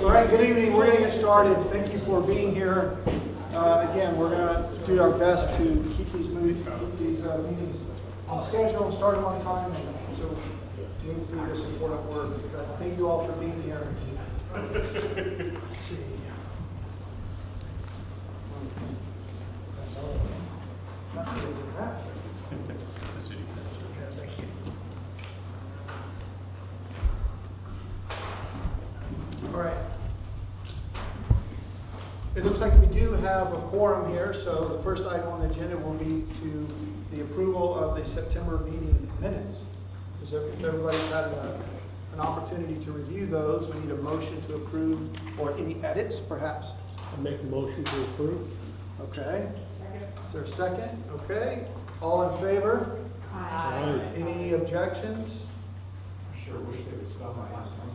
All right, good evening. We're going to get started. Thank you for being here. Again, we're going to do our best to keep these meetings on schedule and start them on time, and so move through this important work. Thank you all for being here. Let's see. Thank you. All right. It looks like we do have a quorum here, so the first item on the agenda will be to the approval of the September meeting minutes. If everybody's had an opportunity to review those, we need a motion to approve, or any edits, perhaps. I make a motion to approve. Okay. Second. Is there a second? Okay. All in favor? Aye. Any objections? I sure wish they would spell my last name.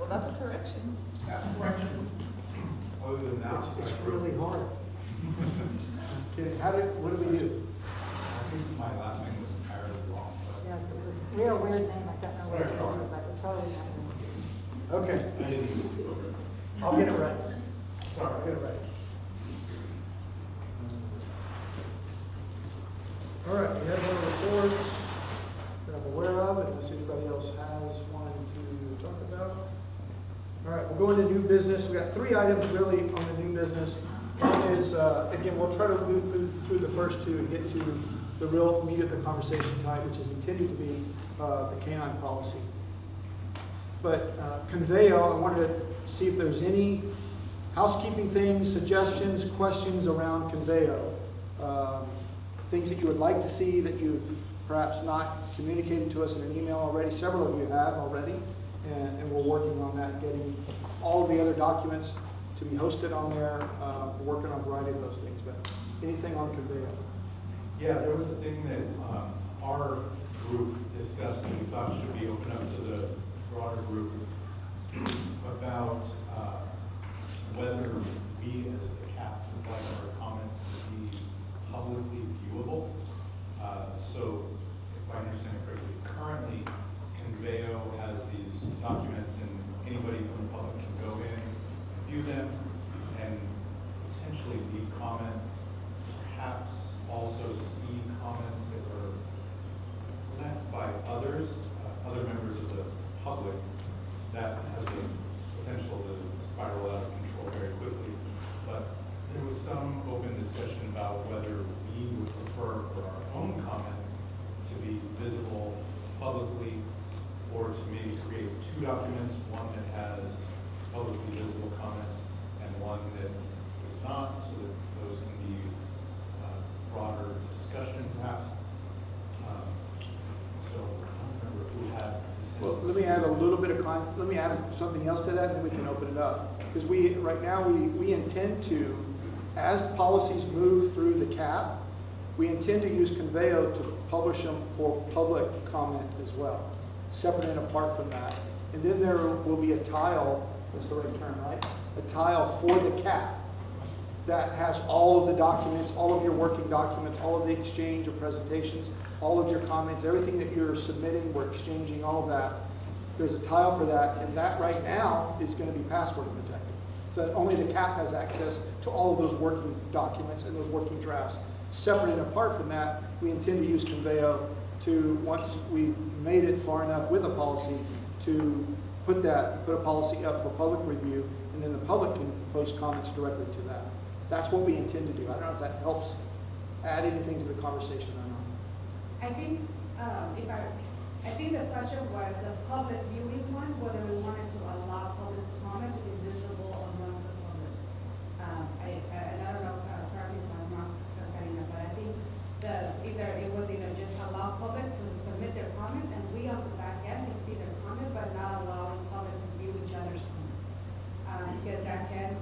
Well, that's a correction. That's a correction. Other than that, It's really hard. Okay, what do we do? I think my last name was entirely wrong. Yeah, it's a real weird name. I don't know what it is, but it's totally not. Okay, I didn't use it over. I'll get it right. Sorry, I'll get it right. All right, we have one reports that I'm aware of, unless anybody else has one to talk about. All right, we'll go into new business. We got three items really on the new business. One is, again, we'll try to move through the first two and get to the real meat of the conversation tonight, which is intended to be the canine policy. But Conveo, I wanted to see if there's any housekeeping things, suggestions, questions around Conveo. Things that you would like to see that you've perhaps not communicated to us in an email already. Several of you have already, and we're working on that, getting all of the other documents to be hosted on there. We're working on a variety of those things, but anything on Conveo? Yeah, there was a thing that our group discussed that we thought should be open up to the broader group about whether we as the CAP would like our comments to be publicly viewable. So if I understand it correctly, currently Conveo has these documents and anybody from the public can go in and view them and potentially leave comments, perhaps also see comments that were left by others, other members of the public. That has the potential to spiral out of control very quickly. But there was some open discussion about whether we would prefer for our own comments to be visible publicly, or to maybe create two documents, one that has publicly visible comments and one that is not, so that those can be broader discussion perhaps. So I don't remember who had this. Well, let me add a little bit of let me add something else to that, and then we can open it up. Because right now we intend to, as policies move through the CAP, we intend to use Conveo to publish them for public comment as well, separate and apart from that. And then there will be a tile, that's the right term, right? A tile for the CAP that has all of the documents, all of your working documents, all of the exchange of presentations, all of your comments, everything that you're submitting, we're exchanging, all of that. There's a tile for that, and that right now is going to be password protected. So that only the CAP has access to all of those working documents and those working drafts. Separate and apart from that, we intend to use Conveo to, once we've made it far enough with a policy, to put a policy up for public review, and then the public can post comments directly to that. That's what we intend to do. I don't know if that helps add anything to the conversation or not. I think I think the question was a public viewing one, whether we wanted to allow public comment to be visible among the public. I don't know, correct me if I'm wrong, Karina, but I think it was either just allow public to submit their comments, and we on the back end can see their comments, but not allowing public to view each other's comments, because that can,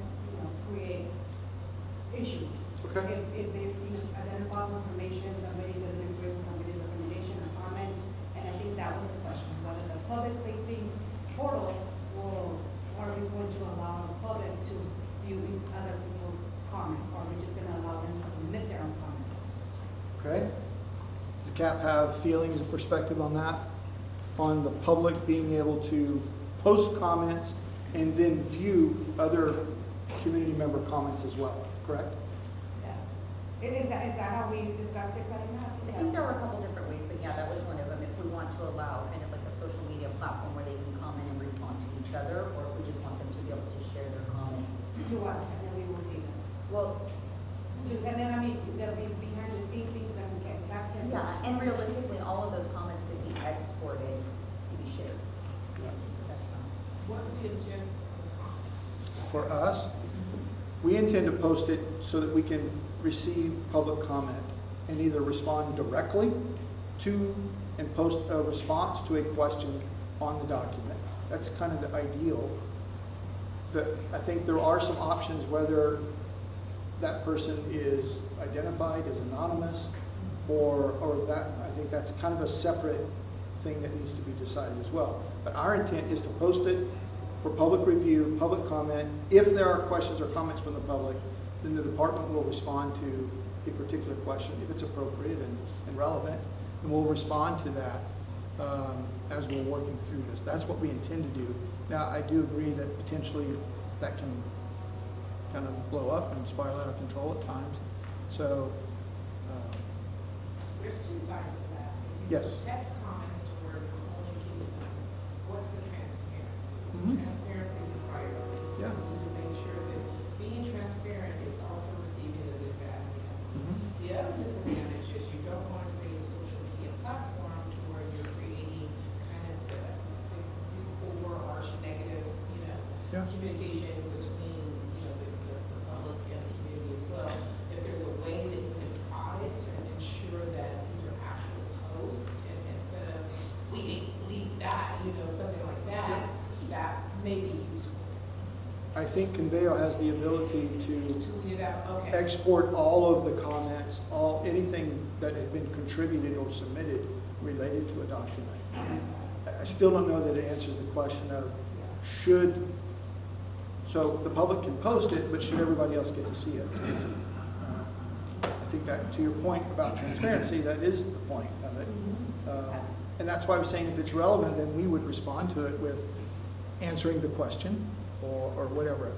create issues. Okay. If they identify information, somebody doesn't agree with somebody's recommendation or comment, and I think that was the question, whether the public-facing portal are we going to allow the public to view other people's comments, or are we just going to allow them to submit their own comments? Okay. Does the CAP have feelings and perspective on that? On the public being able to post comments and then view other community member comments as well, correct? Yeah. Is that how we discussed it, Karina? I think there were a couple different ways, but yeah, that was one of them. If we want to allow kind of like a social media platform where they can comment and respond to each other, or if we just want them to be able to share their comments. To us, and then we will see them. Well, And then, I mean, there'll be behind the scenes things that we can capture. yeah, and realistically, all of those comments could be exported to be shared. Yeah. That's fine. What's the intent of the comments? For us, we intend to post it so that we can receive public comment and either respond directly to and post a response to a question on the document. That's kind of the ideal. I think there are some options whether that person is identified as anonymous or that, I think that's kind of a separate thing that needs to be decided as well. But our intent is to post it for public review, public comment. If there are questions or comments from the public, then the department will respond to a particular question if it's appropriate and relevant, and we'll respond to that as we're working through this. That's what we intend to do. Now, I do agree that potentially that can kind of blow up and spiral out of control at times. So, There's two sides to that. If you yes. protect comments to where you're only keeping them, what's the transparency? So Mhm. transparency is a priority. So Yeah. we need to make sure that being transparent is also receiving the good, bad, and the ugly. Mhm. The other disadvantage is you don't want to create a social media platform to where you're creating kind of the overarching negative, Yeah. communication between, the public and the community as well. If there's a way that you can audit and ensure that these are actual posts and instead of we hate police die, something like that, that may be useful. I think Conveo has the ability to Tweet it out, okay. export all of the comments, anything that had been contributed or submitted related to a document. I still don't know that it answers the question of so the public can post it, but should everybody else get to see it? I think that, to your point about transparency, that is the point of it. And that's why I'm saying if it's relevant, then we would respond to it with answering the question or whatever.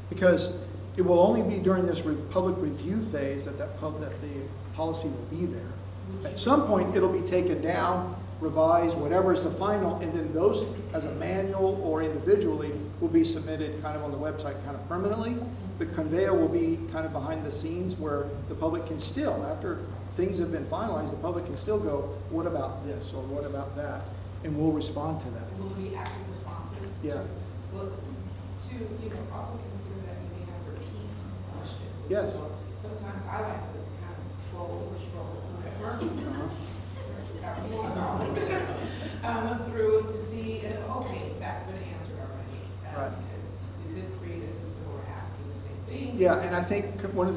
Because it will only be during this public review phase that the policy will be there. At some point, it'll be taken down, revised, whatever is the final, and then those, as a manual or individually, will be submitted kind of on the website kind of permanently. The Conveo will be kind of behind the scenes where the public can still, after things have been finalized, the public can still go, what about this or what about that? And we'll respond to that. Will it be active responses? Yeah. Well, also consider that you may have repeat questions. And Yes. so sometimes I like to kind of troll or stroll, whatever. However you want to call it, through to see, okay, that's been answered already. Right. Because we could create a system where we're asking the same thing. Yeah, and I think one of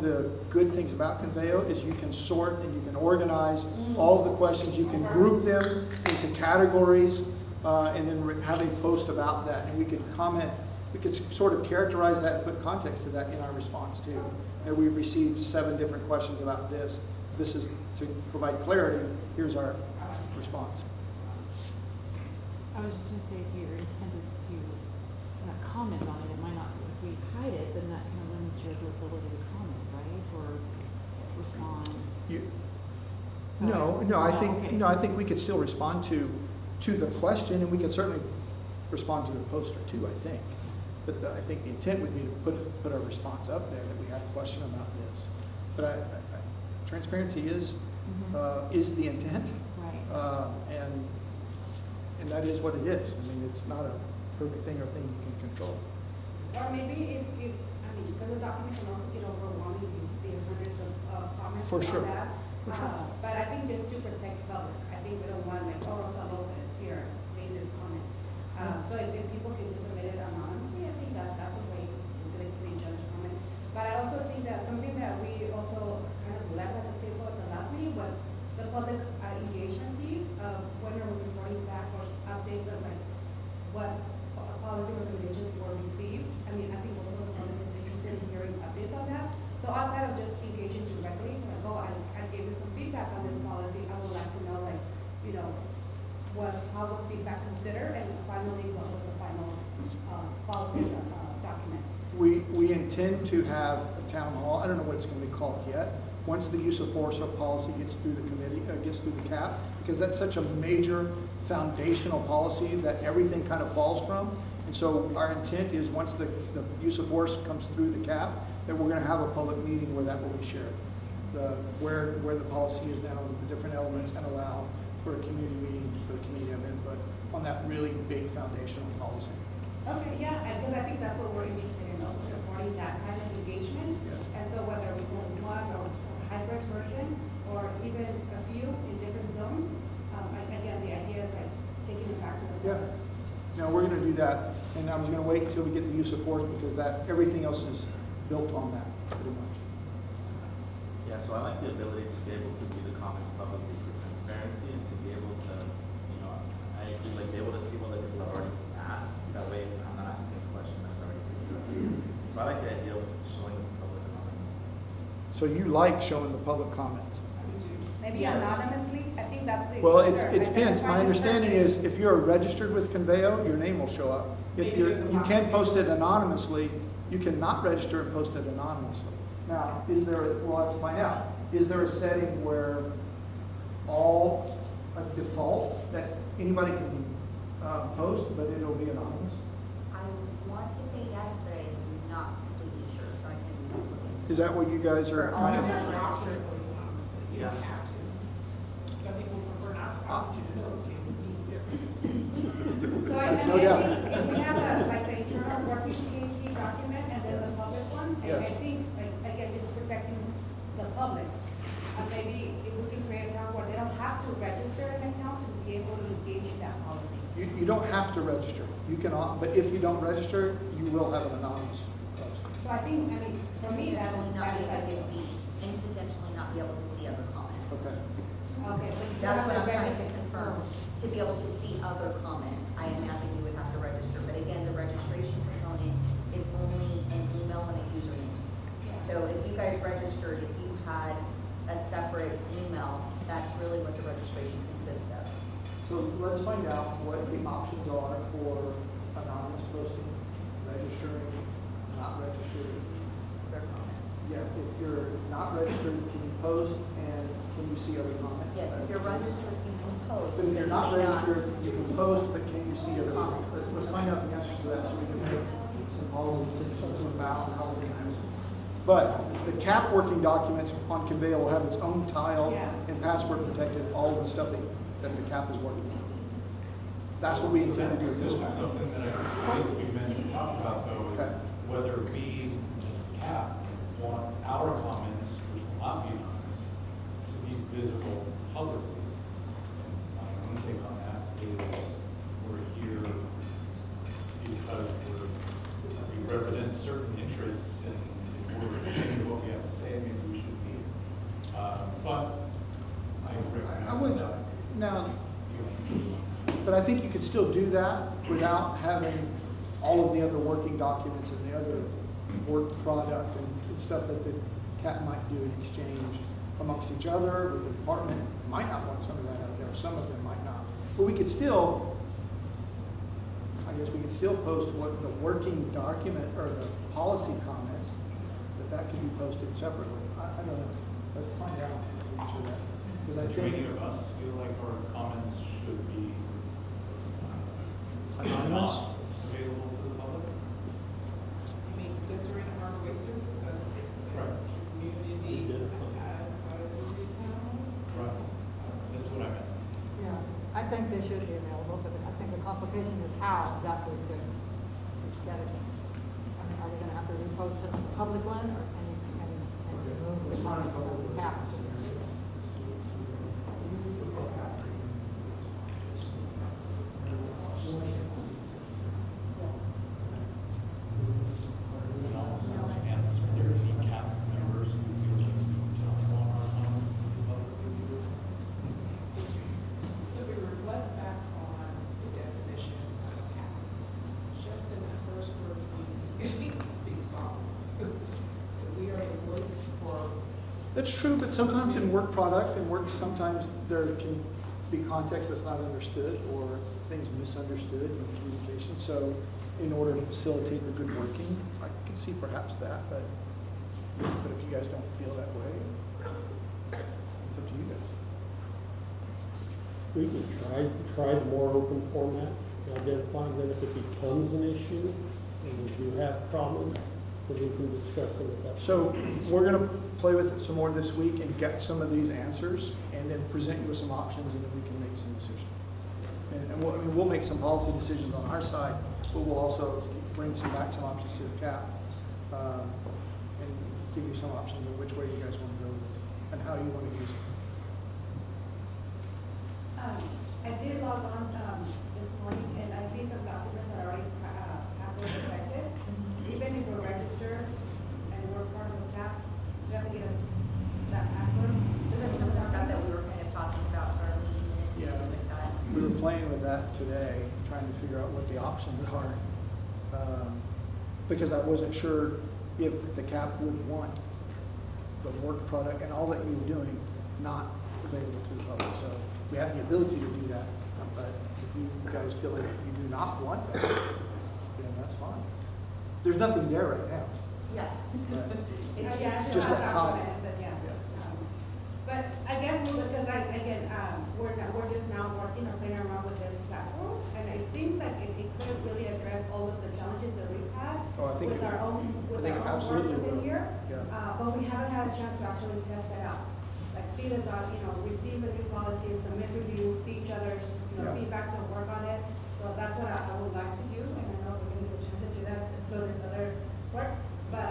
the good things about Conveo is you can sort and you can organize all of the questions. You can group them into categories and then have a post about that. And we could comment, we could sort of characterize that and put context to that in our response too. And we've received 7 different questions about this. This is to provide clarity. Here's our response. I was just gonna say, if your intent is to not comment on it, it might not, if we hide it, then that kind of limits your ability to comment, right, or respond. I think we could still respond to the question, and we could certainly respond to the poster too, I think. But I think the intent would be to put our response up there that we had a question about this. But transparency is the intent. Right. And that is what it is. I mean, it's not a perfect thing or thing you can control. Or maybe if, because the document can also get overwhelming, you see hundreds of comments For sure. on that. For sure. But I think just to protect the public, I think we don't want like, Rosa Lopez here made this comment. So if people can just submit it anonymously, I think that's a way to get the judge comment. But I also think that something that we also kind of left at the table at the last meeting was the public engagement piece of when you're reporting back or updates of like what policy recommendations were received. I mean, I think also the public is interested in hearing updates on that. So outside of just engaging directly, like, I gave you some feedback on this policy, I would like to know, like, how was feedback considered, and finally, what was the final, policy, document. We intend to have a town hall, I don't know what it's gonna be called yet, once the use of force policy gets through the committee, gets through the CAP, because that's such a major foundational policy that everything kind of falls from. And so our intent is, once the use of force comes through the CAP, that we're gonna have a public meeting where that will be shared. Where the policy is now, the different elements, and allow for a community meeting, for the community of input on that really big foundational policy. Okay, yeah, because I think that's what we're interested in, also supporting that kind of engagement. Yeah. And so whether we go one or hybrid version, or even a few in different zones, again, the idea is like taking it back to the. Yeah. No, we're gonna do that, and I was gonna wait until we get the use of force, because everything else is built on that, pretty much. Yeah, so I like the ability to be able to view the comments publicly for transparency and to be able to, I agree, like, be able to see what the people have already asked. That way, I'm not asking a question that's already been addressed. So I like the idea of showing the public comments. So you like showing the public comments? Maybe anonymously, I think that's the. Well, it concern, depends. My identifying the understanding person. is, if you're registered with Conveo, your name will show up. If you can post it anonymously, you cannot register and post it anonymously. Now, we'll have to find out, is there a setting where a default that anybody can post, but it'll be anonymous? I want to say yes, but I'm not completely sure, so I can look into Is that what you guys are For all kind of of? us. There's an option to post anonymously, you don't have to. Some people prefer not to, I want you to know, So I No doubt. think if we have like the internal working CAP document and then the public one, I Yes. think, like, again, just protecting the public. And maybe if we can create a town where they don't have to register an account to be able to engage in that policy. You don't have to register. You can, but if you don't register, you will have an anonymous post. So I think, for me, that potentially is, not be that able is to see, and potentially not be able to see other comments. Okay. okay. So you That's have what to I'm trying to register. confirm, to be able to see other comments. I imagine you would have to register, but again, the registration component is only an email and a username. So if you guys registered, if you had a separate email, that's really what the registration consists of. So let's find out what the options are for anonymous posting, registering, not registered. Their comments. Yeah, if you're not registered, can you post, and can you see other comments? Yes, if you're registered, you can post. But if you're not but you may registered, you can post, but can you see other comments? Let's find out the answer to that, so we can make some policy decisions about how we're gonna use it. But the CAP working documents on Conveo will have its own tile Yeah. and password protected, all of the stuff that the CAP is working on. That's what we intend to do with this So one. something that I think we meant to talk about though Okay. is whether we, as a CAP, want our comments, which will not be anonymous, to be visible publicly. My own take on that is we're here because we represent certain interests, and if we're ashamed of what we have to say, maybe we should be. But I I was, recognize that. now, you- but I think you could still do that without having all of the other working documents and the other work product and stuff that the CAP might do in exchange amongst each other, with the department. Might not want some of that out there, some of them might not. But we could still, I guess we could still post what the working document or the policy comments, that could be posted separately. I don't know. Let's find out the answer to that. Because I Do think. any of us feel like our comments should be Anonymous? not available to the public? You mean censoring of our voices, it's Right. the community advisory panel? Right. That's what I meant. Yeah, I think they should be available, but I think the complication is how that would get it. I mean, are we gonna have to repost it on the public one, or can you remove the comment from the cap? And also, and there are any CAP members who feel like we don't want our comments to be publicly viewed. If we reflect back on the definition of a cap, just in that first word, we speaks volumes. We are the voice for, That's true, but sometimes in work product and work, sometimes there can, be context that's not understood or things misunderstood in communication. So in order to facilitate the good working, I can see perhaps that, but if you guys don't feel that way, it's up to you guys. We can try the more open format, identifying that if it becomes an issue, and we do have problems, then we can discuss it at that. So we're gonna play with it some more this week and get some of these answers and then present you with some options and then we can make some decisions. And we'll make some policy decisions on our side, but we'll also bring some options to the CAP. And give you some options of which way you guys want to go with this and how you want to use it. I did log on, this morning and I see some documents that are already, password protected. Even if we're registered and we're part of the CAP, we have to get that password. So that's some of the stuff that we were kind of talking about, sort of meeting minutes and Yeah. things like that. We were playing with that today, trying to figure out what the options are. Because I wasn't sure if the CAP would want the work product and all that you were doing not available to the public. So we have the ability to do that, but if you guys feel like you do not want that, then that's fine. There's nothing there right now. Yeah. Right? It's Just that time. Yeah. Yeah. But I guess because we're just now working or playing around with this platform, and it seems like it could really address all of the challenges that we've had Oh, I think with it- our own I think it work absolutely within will. here. Yeah. But we haven't had a chance to actually test it out. Like see the receive the new policies, submit review, see each other's Yeah. feedbacks and work on it. So that's what I would like to do, and I know we're gonna get a chance to do that through this other work. But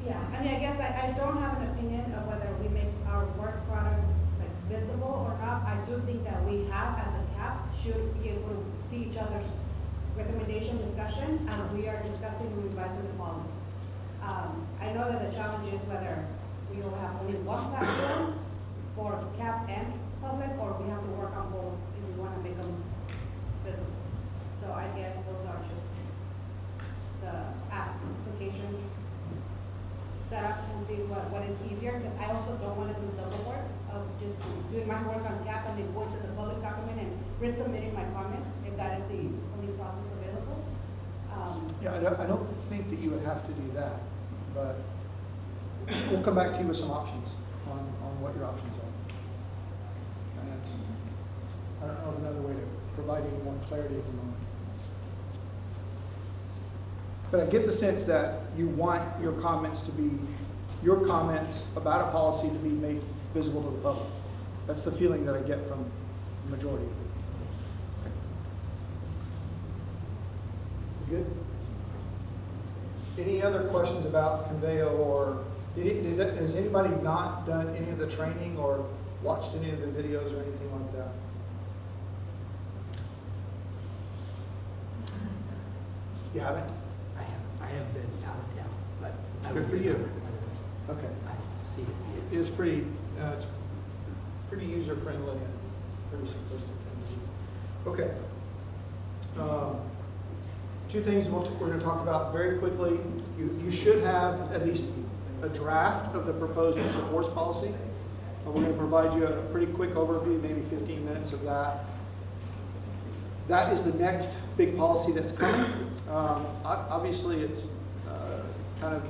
yeah, I mean, I guess I don't have an opinion of whether we make our work product like visible or not. I do think that we have, as a CAP, should be able to see each other's recommendation discussion as we are discussing and revising the policies. I know that the challenge is whether we will have only one platform for CAP and public, or we have to work on both if we want to make them visible. So I guess those are just the applications set up and see what is easier, because I also don't want to do double work of just doing my work on CAP and then going to the public document and resubmitting my comments, if that is the only process available. Yeah, I don't think that you would have to do that, but we'll come back to you with some options on what your options are. And that's, I don't know of another way to provide any more clarity at the moment. But I get the sense that you want your comments about a policy to be made visible to the public. That's the feeling that I get from the majority of it. Good? Any other questions about Conveo, or has anybody not done any of the training or watched any of the videos or anything like that? You haven't? I have been out of town, but. I Good will for be you. there. Okay. I see it. It is it's pretty user-friendly and pretty simplistic thing to do. Okay. Two things we're going to talk about very quickly. You should have at least a draft of the proposed use of force policy. We're going to provide you a pretty quick overview, maybe 15 minutes of that. That is the next big policy that's coming. Obviously, it's kind of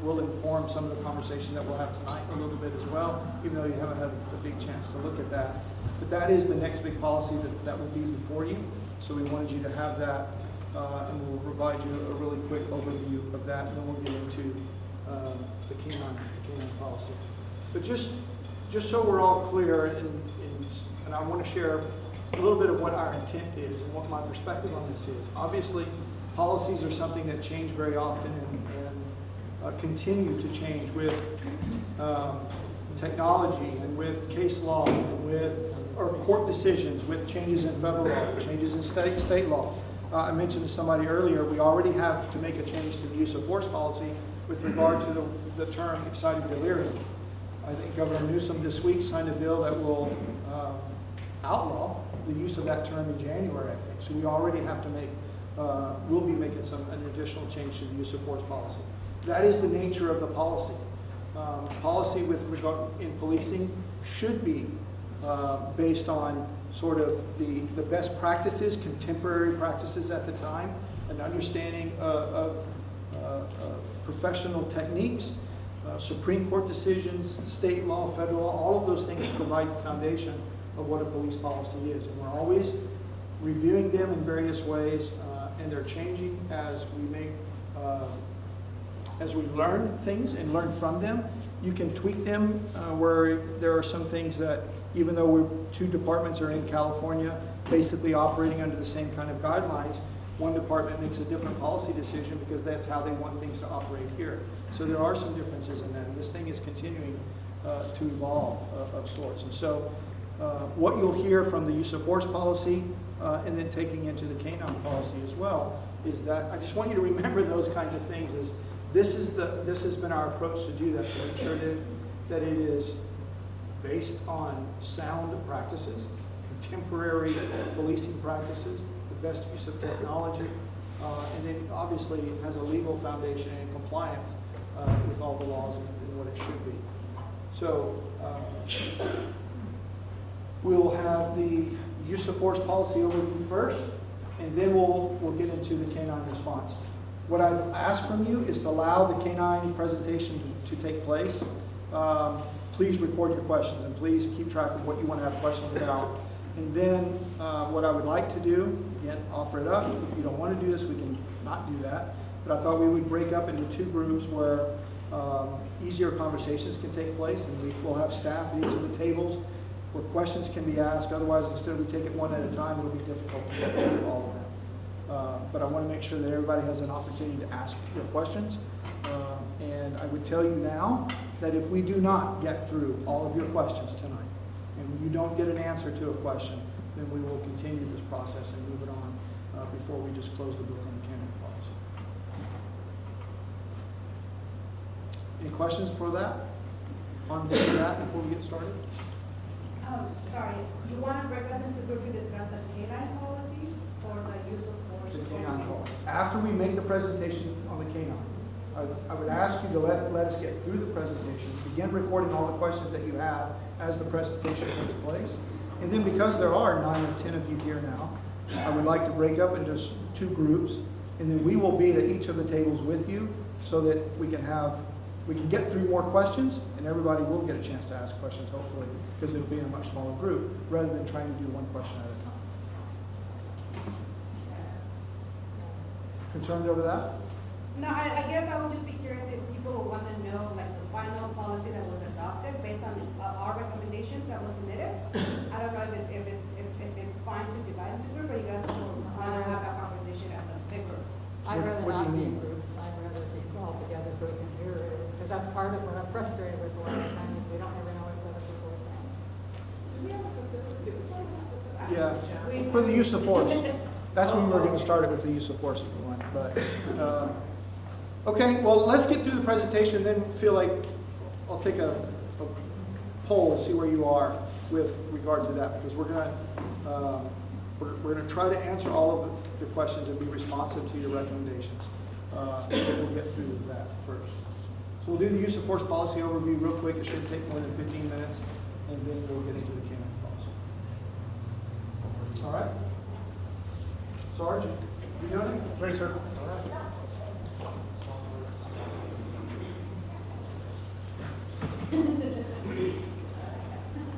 will inform some of the conversation that we'll have tonight a little bit as well, even though you haven't had a big chance to look at that. But that is the next big policy that will be before you. So we wanted you to have that, and we'll provide you a really quick overview of that, and then we'll get into the canine policy. But just so we're all clear, and I want to share a little bit of what our intent is and what my perspective on this is. Obviously, policies are something that change very often and continue to change with technology and with case law and with court decisions, with changes in federal law, changes in state law. I mentioned to somebody earlier, we already have to make a change to the use of force policy with regard to the term excited delirium. I think Governor Newsom this week signed a bill that will outlaw the use of that term in January, I think. So we already have to we'll be making an additional change to the use of force policy. That is the nature of the policy. Policy with regard in policing should be based on sort of the best practices, contemporary practices at the time, an understanding of professional techniques, Supreme Court decisions, state law, federal law, all of those things provide the foundation of what a police policy is. And we're always reviewing them in various ways, and they're changing as we learn things and learn from them. You can tweak them where there are some things that, even though two departments are in California, basically operating under the same kind of guidelines, one department makes a different policy decision because that's how they want things to operate here. So there are some differences in that. And this thing is continuing to evolve of sorts. And so what you'll hear from the use of force policy and then taking into the canine policy as well is that I just want you to remember those kinds of things. This has been our approach to do that, to make sure that it is based on sound practices, contemporary policing practices, the best use of technology, and then obviously it has a legal foundation and compliance with all the laws and what it should be. So we'll have the use of force policy overview first, and then we'll get into the canine response. What I ask from you is to allow the canine presentation to take place. Please record your questions, and please keep track of what you want to have questions about. And then what I would like to do, again, offer it up. If you don't want to do this, we can not do that. But I thought we would break up into two groups where easier conversations can take place, and we'll have staff at each of the tables where questions can be asked. Otherwise, instead of we take it one at a time, it'll be difficult to get through all of them. But I want to make sure that everybody has an opportunity to ask your questions. And I would tell you now that if we do not get through all of your questions tonight, and you don't get an answer to a question, then we will continue this process and move it on before we just close the book on the canine policy. Any questions for that? On that before we get started? Sorry, you want to break up into group to discuss the canine policy or the use of force? The canine policy. After we make the presentation on the canine, I would ask you to let us get through the presentation, begin recording all the questions that you have as the presentation takes place. And then because there are 9 or 10 of you here now, I would like to break up into two groups, and then we will be at each of the tables with you so that we can get through more questions, and everybody will get a chance to ask questions, hopefully, because it'll be in a much smaller group, rather than trying to do one question at a time. Concerned over that? No, I guess I would just be curious if people would want to know, like, the final policy that was adopted based on our recommendations that was submitted. I don't know if it's fine to divide into group, or you guys will want to have that conversation as a big group. I'd rather What do not you be mean? in groups, I'd rather be all together so we can hear it, because that's part of what I'm frustrated with a lot of times, we don't ever know what other people are saying. Do we have a facility? Do we have a facility? Yeah, for the use of force. That's when we're going to start it with the use of force one. But okay, well, let's get through the presentation, then feel like I'll take a poll and see where you are with regard to that, because we're going to try to answer all of the questions and be responsive to your recommendations. And we'll get through that first. So we'll do the use of force policy overview real quick. It shouldn't take more than 15 minutes, and then we'll get into the canine policy. All right? Sarge, you doing it? Ready, sir. All right.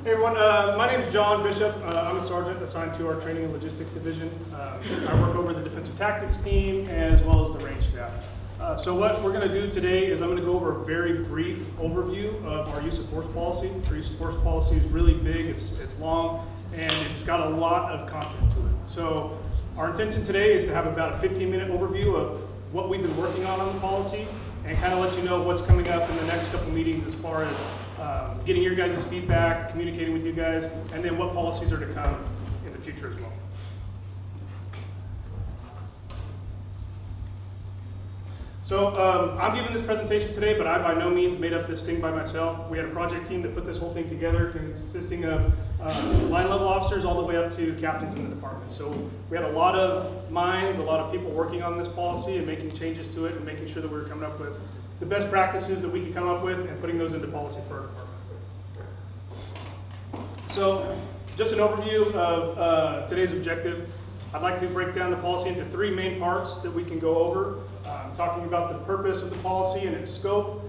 Hey everyone, my name is John Bishop. I'm a sergeant assigned to our training and logistics division. I work over the defensive tactics team as well as the range staff. So what we're going to do today is I'm going to go over a very brief overview of our use of force policy. Our use of force policy is really big, it's long, and it's got a lot of content to it. So our intention today is to have about a 15-minute overview of what we've been working on the policy and kind of let you know what's coming up in the next couple meetings as far as getting your guys' feedback, communicating with you guys, and then what policies are to come in the future as well. So I'm giving this presentation today, but I by no means made up this thing by myself. We had a project team that put this whole thing together, consisting of line level officers all the way up to captains in the department. So we had a lot of minds, a lot of people working on this policy and making changes to it and making sure that we were coming up with the best practices that we could come up with and putting those into policy for our department. So, just an overview of today's objective. I'd like to break down the policy into 3 main parts that we can go over. Talking about the purpose of the policy and its scope,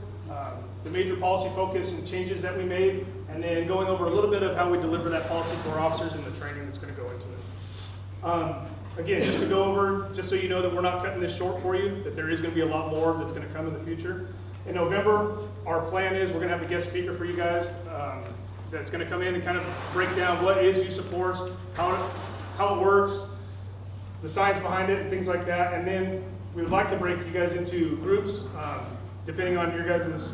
the major policy focus and changes that we made, and then going over a little bit of how we deliver that policy to our officers and the training that's going to go into it. Again, just to go over, just so you know that we're not cutting this short for you, that there is going to be a lot more that's going to come in the future. In November, our plan is we're going to have a guest speaker for you guys that's going to come in and kind of break down what is use of force, how it works, the science behind it, and things like that. And then we would like to break you guys into groups, depending on your guys'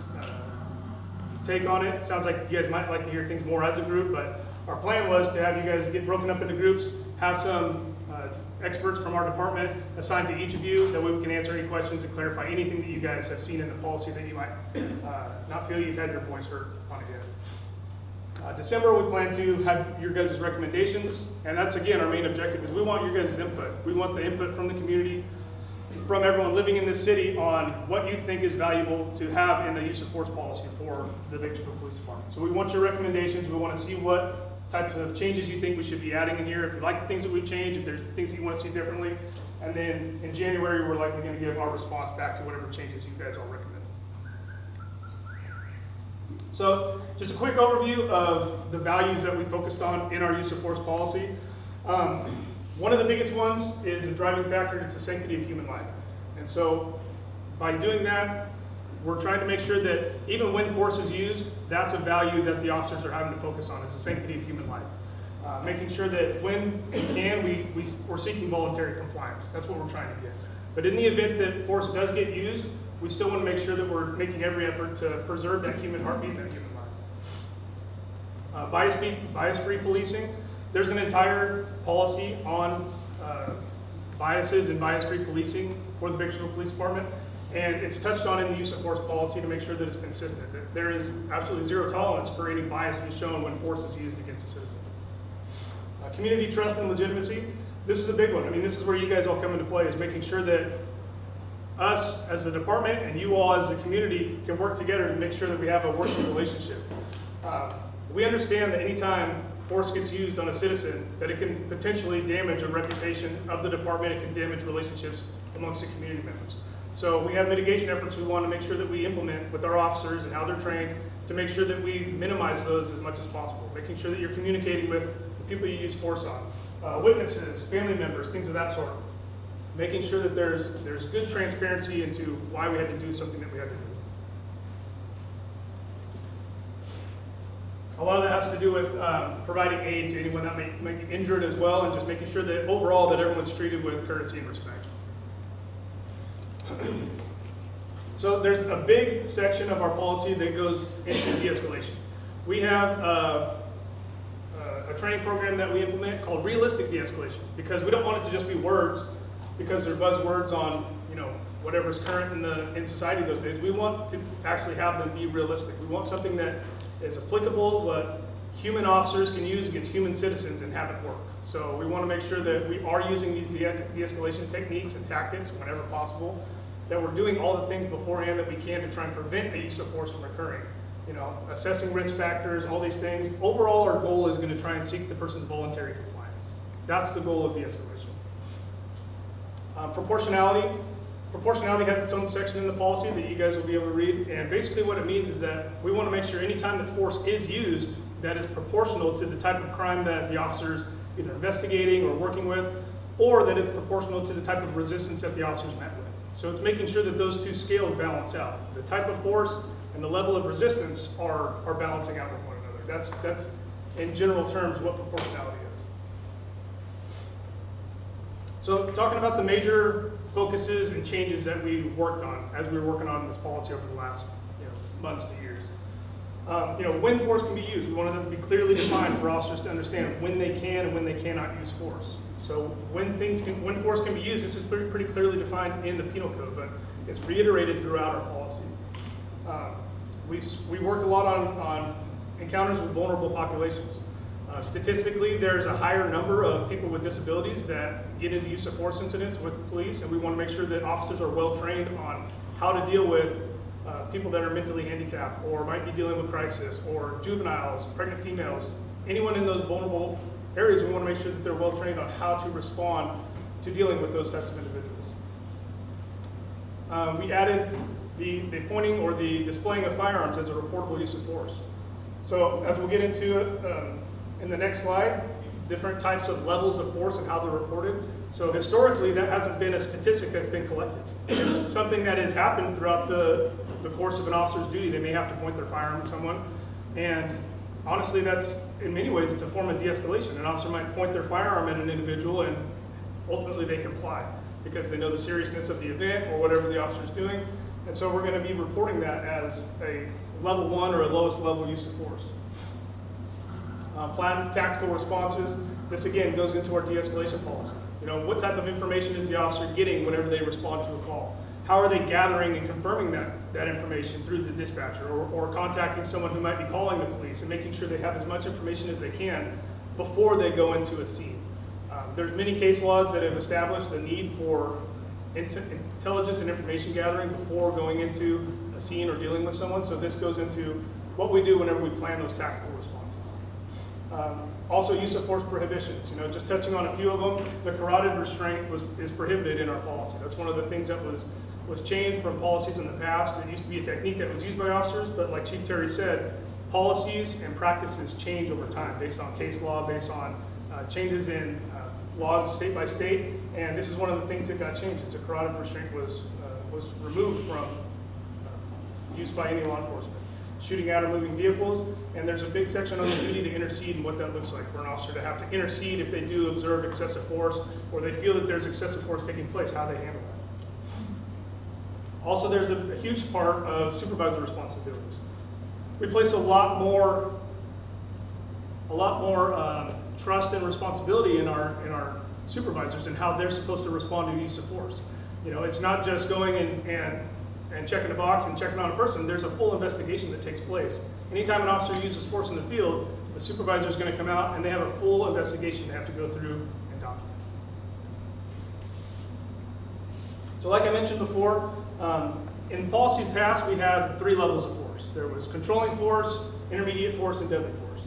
take on it. It sounds like you guys might like to hear things more as a group, but our plan was to have you guys get broken up into groups, have some experts from our department assigned to each of you. That way we can answer any questions and clarify anything that you guys have seen in the policy that you might not feel you've had your voice heard on it yet. December, we plan to have your guys' recommendations, and that's again our main objective is we want your guys' input. We want the input from the community, from everyone living in this city on what you think is valuable to have in the use of force policy for the Bakersfield Police Department. So we want your recommendations. We want to see what types of changes you think we should be adding in here. If you like the things that we've changed, if there's things that you want to see differently. And then in January, we're likely going to give our response back to whatever changes you guys all recommend. So just a quick overview of the values that we focused on in our use of force policy. One of the biggest ones is a driving factor. It's the sanctity of human life. And so by doing that, we're trying to make sure that even when force is used, that's a value that the officers are having to focus on, is the sanctity of human life. Making sure that when we can, we're seeking voluntary compliance. That's what we're trying to get. But in the event that force does get used, we still want to make sure that we're making every effort to preserve that human heartbeat and that human life. Bias-free policing. There's an entire policy on biases and bias-free policing for the Bakersfield Police Department. And it's touched on in the use of force policy to make sure that it's consistent. That there is absolutely zero tolerance for any bias to be shown when force is used against a citizen. Community trust and legitimacy. This is a big one. I mean, this is where you guys all come into play, is making sure that us as the department and you all as the community can work together to make sure that we have a working relationship. We understand that anytime force gets used on a citizen, that it can potentially damage a reputation of the department. It can damage relationships amongst the community members. So we have mitigation efforts we want to make sure that we implement with our officers and how they're trained to make sure that we minimize those as much as possible. Making sure that you're communicating with the people you use force on, witnesses, family members, things of that sort. Making sure that there's good transparency into why we had to do something that we had to do. A lot of that has to do with providing aid to anyone that may be injured as well, and just making sure that overall that everyone's treated with courtesy and respect. So there's a big section of our policy that goes into de-escalation. We have a training program that we implement called realistic de-escalation, because we don't want it to just be words, because they're buzzwords on whatever's current in society those days. We want to actually have them be realistic. We want something that is applicable, what human officers can use against human citizens and have it work. So we want to make sure that we are using these de-escalation techniques and tactics whenever possible, that we're doing all the things beforehand that we can to try and prevent the use of force from occurring. Assessing risk factors, all these things. Overall, our goal is going to try and seek the person's voluntary compliance. That's the goal of de-escalation. Proportionality. Proportionality has its own section in the policy that you guys will be able to read. And basically what it means is that we want to make sure any time that force is used, that is proportional to the type of crime that the officer's either investigating or working with, or that it's proportional to the type of resistance that the officer's met with. So it's making sure that those two scales balance out. The type of force and the level of resistance are balancing out with one another. That's in general terms what proportionality is. So talking about the major focuses and changes that we worked on as we were working on this policy over the last months to years. When force can be used, we wanted it to be clearly defined for officers to understand when they can and when they cannot use force. So when force can be used, this is pretty clearly defined in the penal code, but it's reiterated throughout our policy. We worked a lot on encounters with vulnerable populations. Statistically, there's a higher number of people with disabilities that get into use of force incidents with police, and we want to make sure that officers are well trained on how to deal with people that are mentally handicapped or might be dealing with crisis, or juveniles, pregnant females, anyone in those vulnerable areas, we want to make sure that they're well trained on how to respond to dealing with those types of individuals. We added the pointing or the displaying of firearms as a reportable use of force. So as we'll get into it in the next slide, different types of levels of force and how they're reported. So historically, that hasn't been a statistic that's been collected. It's something that has happened throughout the course of an officer's duty. They may have to point their firearm at someone. And honestly, that's, in many ways, it's a form of de-escalation. An officer might point their firearm at an individual and ultimately they comply because they know the seriousness of the event or whatever the officer's doing. And so we're going to be reporting that as a level 1 or a lowest level use of force. Planned tactical responses. This again goes into our de-escalation policy. You know, what type of information is the officer getting whenever they respond to a call? How are they gathering and confirming that information through the dispatcher or contacting someone who might be calling the police and making sure they have as much information as they can before they go into a scene? There's many case laws that have established the need for intelligence and information gathering before going into a scene or dealing with someone. So this goes into what we do whenever we plan those tactical responses. Also, use of force prohibitions. You know, just touching on a few of them, the carotid restraint is prohibited in our policy. That's one of the things that was changed from policies in the past. It used to be a technique that was used by officers, but like Chief Terry said, policies and practices change over time based on case law, based on changes in laws state by state, and this is one of the things that got changed. It's a carotid restraint was removed from use by any law enforcement. Shooting at or moving vehicles, and there's a big section on the duty to intercede and what that looks like for an officer to have to intercede if they do observe excessive force or they feel that there's excessive force taking place, how they handle that. Also, there's a huge part of supervisor responsibilities. We place a lot more trust and responsibility in our supervisors and how they're supposed to respond to use of force. You know, it's not just going and checking a box and checking on a person. There's a full investigation that takes place. Anytime an officer uses force in the field, the supervisor is going to come out and they have a full investigation they have to go through and document. So like I mentioned before, in policies past, we had 3 levels of force. There was controlling force, intermediate force, and deadly force.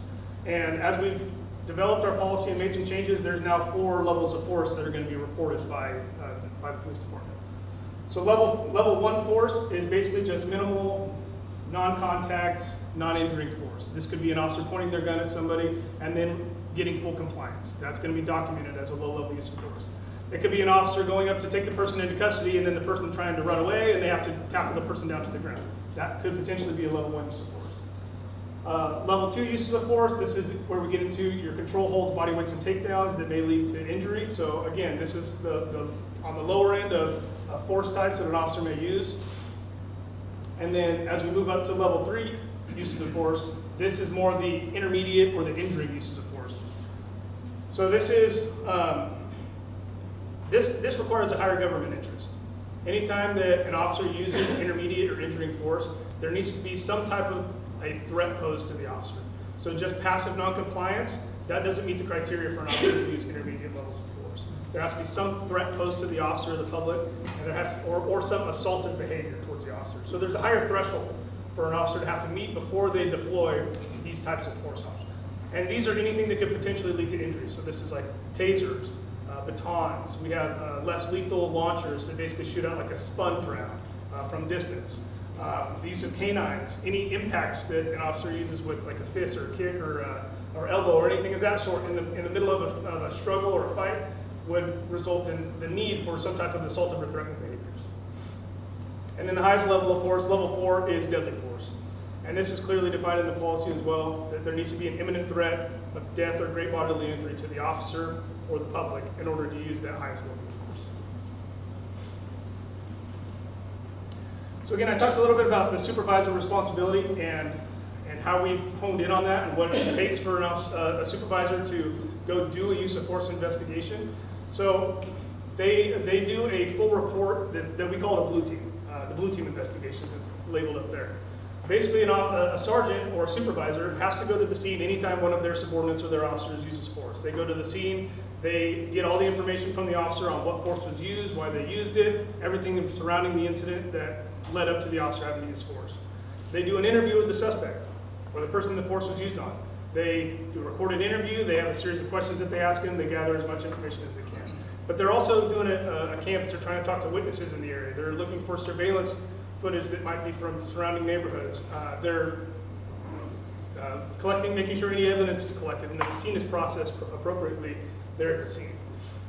And as we've developed our policy and made some changes, there's now 4 levels of force that are going to be reported by the police department. So level 1 force is basically just minimal, non-contact, non-injuring force. This could be an officer pointing their gun at somebody and then getting full compliance. That's going to be documented as a low-level use of force. It could be an officer going up to take the person into custody and then the person trying to run away and they have to tackle the person down to the ground. That could potentially be a level 1 use of force. Level 2 uses of force, this is where we get into your control holds, body weights, and takedowns that may lead to injury. So again, this is on the lower end of force types that an officer may use. And then as we move up to level 3 uses of force, this is more the intermediate or the injuring uses of force. So this is, this requires a higher government interest. Anytime that an officer uses intermediate or injuring force, there needs to be some type of a threat posed to the officer. So just passive non-compliance, that doesn't meet the criteria for an officer to use intermediate levels of force. There has to be some threat posed to the officer or the public, and there has to, or some assaultive behavior towards the officer. So there's a higher threshold for an officer to have to meet before they deploy these types of force options. And these are anything that could potentially lead to injury. So this is like tasers, batons. We have less lethal launchers that basically shoot out like a sponge round from distance. The use of canines, any impacts that an officer uses with like a fist or a kick or elbow or anything of that sort in the middle of a struggle or a fight would result in the need for some type of assaultive or threatening behaviors. And then the highest level of force, level 4, is deadly force. And this is clearly defined in the policy as well, that there needs to be an imminent threat of death or great bodily injury to the officer or the public in order to use that highest level of force. So again, I talked a little bit about the supervisor responsibility and how we've honed in on that and what it takes for a supervisor to go do a use of force investigation. So they do a full report that we call a blue team. The blue team investigations is labeled up there. Basically, a sergeant or a supervisor has to go to the scene anytime one of their subordinates or their officers uses force. They go to the scene, they get all the information from the officer on what force was used, why they used it, everything surrounding the incident that led up to the officer having to use force. They do an interview with the suspect or the person the force was used on. They do a recorded interview, they have a series of questions that they ask them, they gather as much information as they can. But they're also doing a canvas, they're trying to talk to witnesses in the area. They're looking for surveillance footage that might be from surrounding neighborhoods. They're collecting, making sure any evidence is collected and that the scene is processed appropriately there at the scene.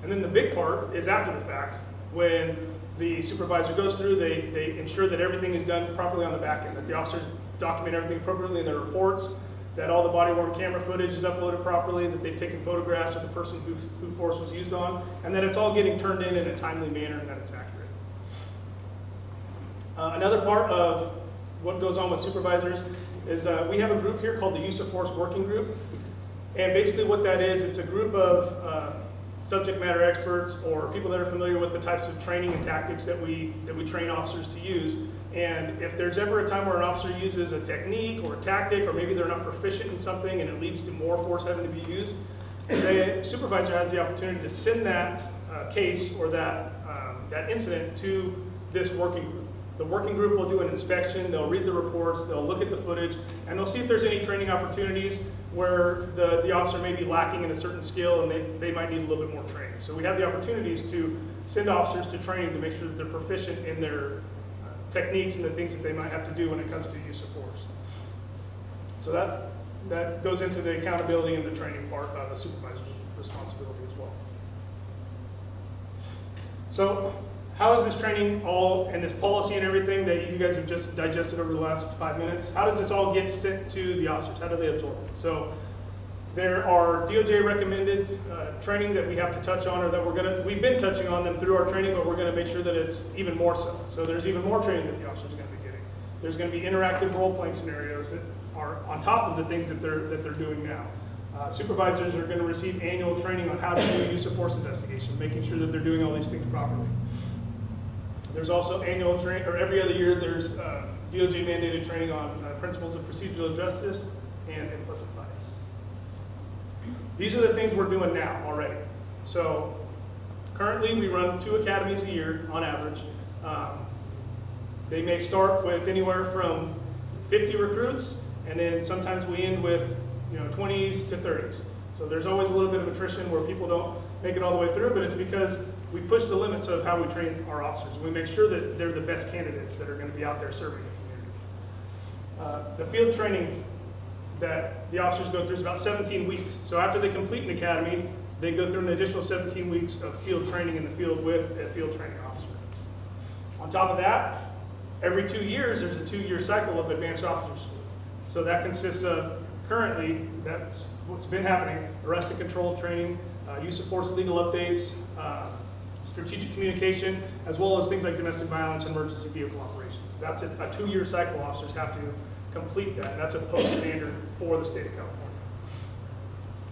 And then the big part is after the fact, when the supervisor goes through, they ensure that everything is done properly on the back end, that the officers document everything appropriately in their reports, that all the body-worn camera footage is uploaded properly, that they've taken photographs of the person who force was used on, and that it's all getting turned in a timely manner and that it's accurate. Another part of what goes on with supervisors is we have a group here called the Use of Force Working Group. And basically what that is, it's a group of subject matter experts or people that are familiar with the types of training and tactics that we train officers to use. And if there's ever a time where an officer uses a technique or a tactic, or maybe they're not proficient in something and it leads to more force having to be used, the supervisor has the opportunity to send that case or that incident to this working group. The working group will do an inspection, they'll read the reports, they'll look at the footage, and they'll see if there's any training opportunities where the officer may be lacking in a certain skill and they might need a little bit more training. So we have the opportunities to send officers to training to make sure that they're proficient in their techniques and the things that they might have to do when it comes to use of force. So that goes into the accountability and the training part of the supervisor's responsibility as well. So how is this training all, and this policy and everything that you guys have just digested over the last 5 minutes, how does this all get sent to the officers? How do they absorb it? So there are DOJ recommended training that we have to touch on, or that we've been touching on them through our training, but we're gonna make sure that it's even more so. So there's even more training that the officers are gonna be getting. There's gonna be interactive role-playing scenarios that are on top of the things that they're doing now. Supervisors are gonna receive annual training on how to do a use of force investigation, making sure that they're doing all these things properly. There's also annual training, or every other year, there's DOJ mandated training on principles of procedural justice and implicit bias. These are the things we're doing now already. So currently we run 2 academies a year on average. They may start with anywhere from 50 recruits, and then sometimes we end with 20s to 30s. So there's always a little bit of attrition where people don't make it all the way through, but it's because we push the limits of how we train our officers. We make sure that they're the best candidates that are going to be out there serving the community. The field training that the officers go through is about 17 weeks. So after they complete an academy, they go through an additional 17 weeks of field training in the field with a field training officer. On top of that, every 2 years, there's a 2-year cycle of advanced officer school. So that consists of, currently, that's what's been happening, arrest and control training, use of force legal updates, strategic communication, as well as things like domestic violence and emergency vehicle operations. That's a 2-year cycle officers have to complete that. That's a post standard for the state of California.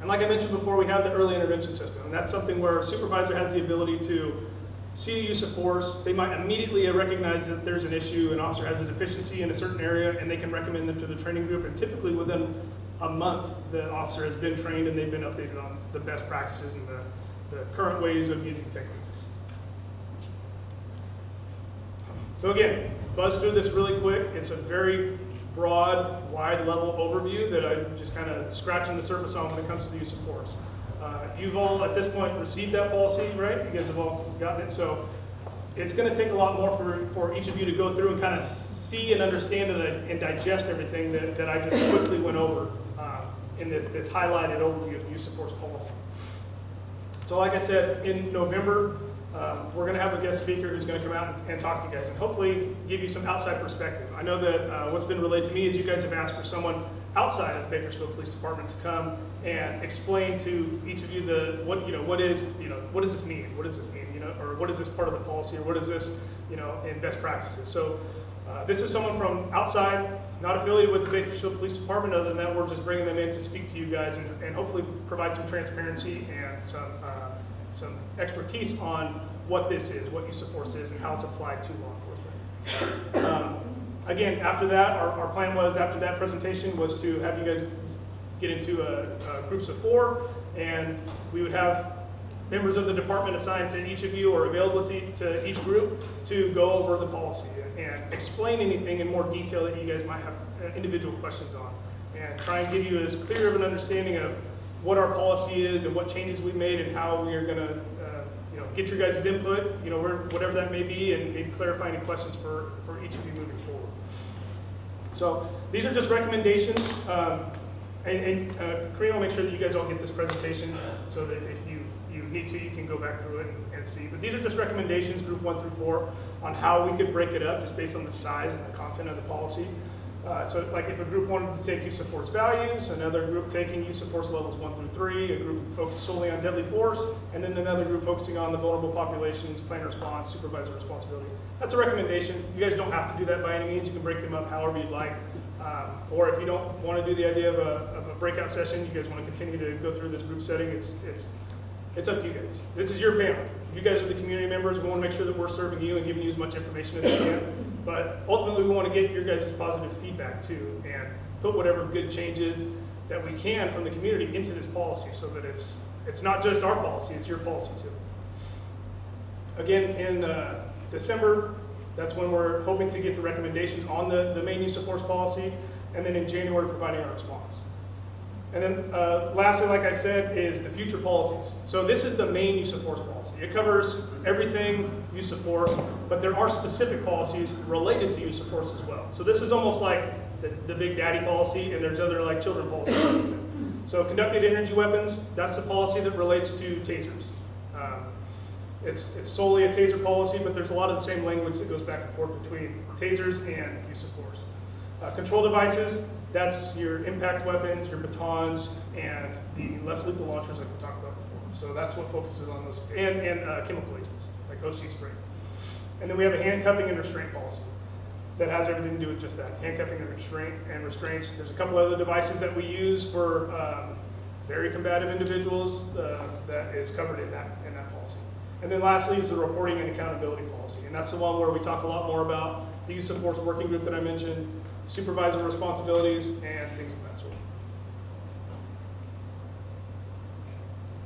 And like I mentioned before, we have the early intervention system, and that's something where a supervisor has the ability to see a use of force. They might immediately recognize that there's an issue, an officer has a deficiency in a certain area, and they can recommend them to the training group, and typically within a month, the officer has been trained and they've been updated on the best practices and the current ways of using techniques. So again, buzz through this really quick. It's a very broad, wide level overview that I'm just kind of scratching the surface on when it comes to the use of force. You've all, at this point, received that policy, right? You guys have all gotten it. So it's going to take a lot more for each of you to go through and kind of see and understand and digest everything that I just quickly went over in this highlighted overview of the use of force policy. So like I said, in November, we're going to have a guest speaker who's going to come out and talk to you guys and hopefully give you some outside perspective. I know that what's been relayed to me is you guys have asked for someone outside of the Bakersfield Police Department to come and explain to each of you what does this mean? What does this mean? Or what is this part of the policy? Or what is this, in best practices? So this is someone from outside, not affiliated with the Bakersfield Police Department. Other than that, we're just bringing them in to speak to you guys and hopefully provide some transparency and some expertise on what this is, what use of force is, and how it's applied to law enforcement. Again, after that, our plan was, after that presentation, was to have you guys get into groups of 4, and we would have members of the department assigned to each of you or available to each group to go over the policy and explain anything in more detail that you guys might have individual questions on. and try and give you as clear of an understanding of what our policy is and what changes we made and how we are going to get your guys' input, whatever that may be, and maybe clarify any questions for each of you moving forward. So these are just recommendations, and Kareem will make sure that you guys all get this presentation so that if you need to, you can go back through it and see. But these are just recommendations, group 1 through 4, on how we could break it up just based on the size and the content of the policy. So like if a group wanted to take use of force values, another group taking use of force levels 1 through 3, a group focused solely on deadly force, and then another group focusing on the vulnerable populations, plan response, supervisor responsibility. That's a recommendation. You guys don't have to do that by any means. You can break them up however you'd like. Or if you don't want to do the idea of a breakout session, you guys want to continue to go through this group setting, it's up to you guys. This is your panel. You guys are the community members. We want to make sure that we're serving you and giving you as much information as we can. But ultimately, we want to get your guys' positive feedback too, and put whatever good changes that we can from the community into this policy, so that it's not just our policy, it's your policy too. Again, in December, that's when we're hoping to get the recommendations on the main use of force policy, and then in January, providing our response. And then lastly, like I said, is the future policies. So this is the main use of force policy. It covers everything use of force, but there are specific policies related to use of force as well. So this is almost like the big daddy policy, and there's other like children policies. So conducted energy weapons, that's the policy that relates to tasers. It's solely a taser policy, but there's a lot of the same language that goes back and forth between tasers and use of force. Control devices, that's your impact weapons, your batons, and the less lethal launchers like we talked about before. So that's what focuses on those, and chemical agents, like OC spray. And then we have a handcuffing and restraint policy that has everything to do with just that, handcuffing and restraints. There's a couple other devices that we use for very combative individuals that is covered in that policy. And then lastly is the reporting and accountability policy. And that's the one where we talk a lot more about the use of force working group that I mentioned, supervisor responsibilities, and things of that sort.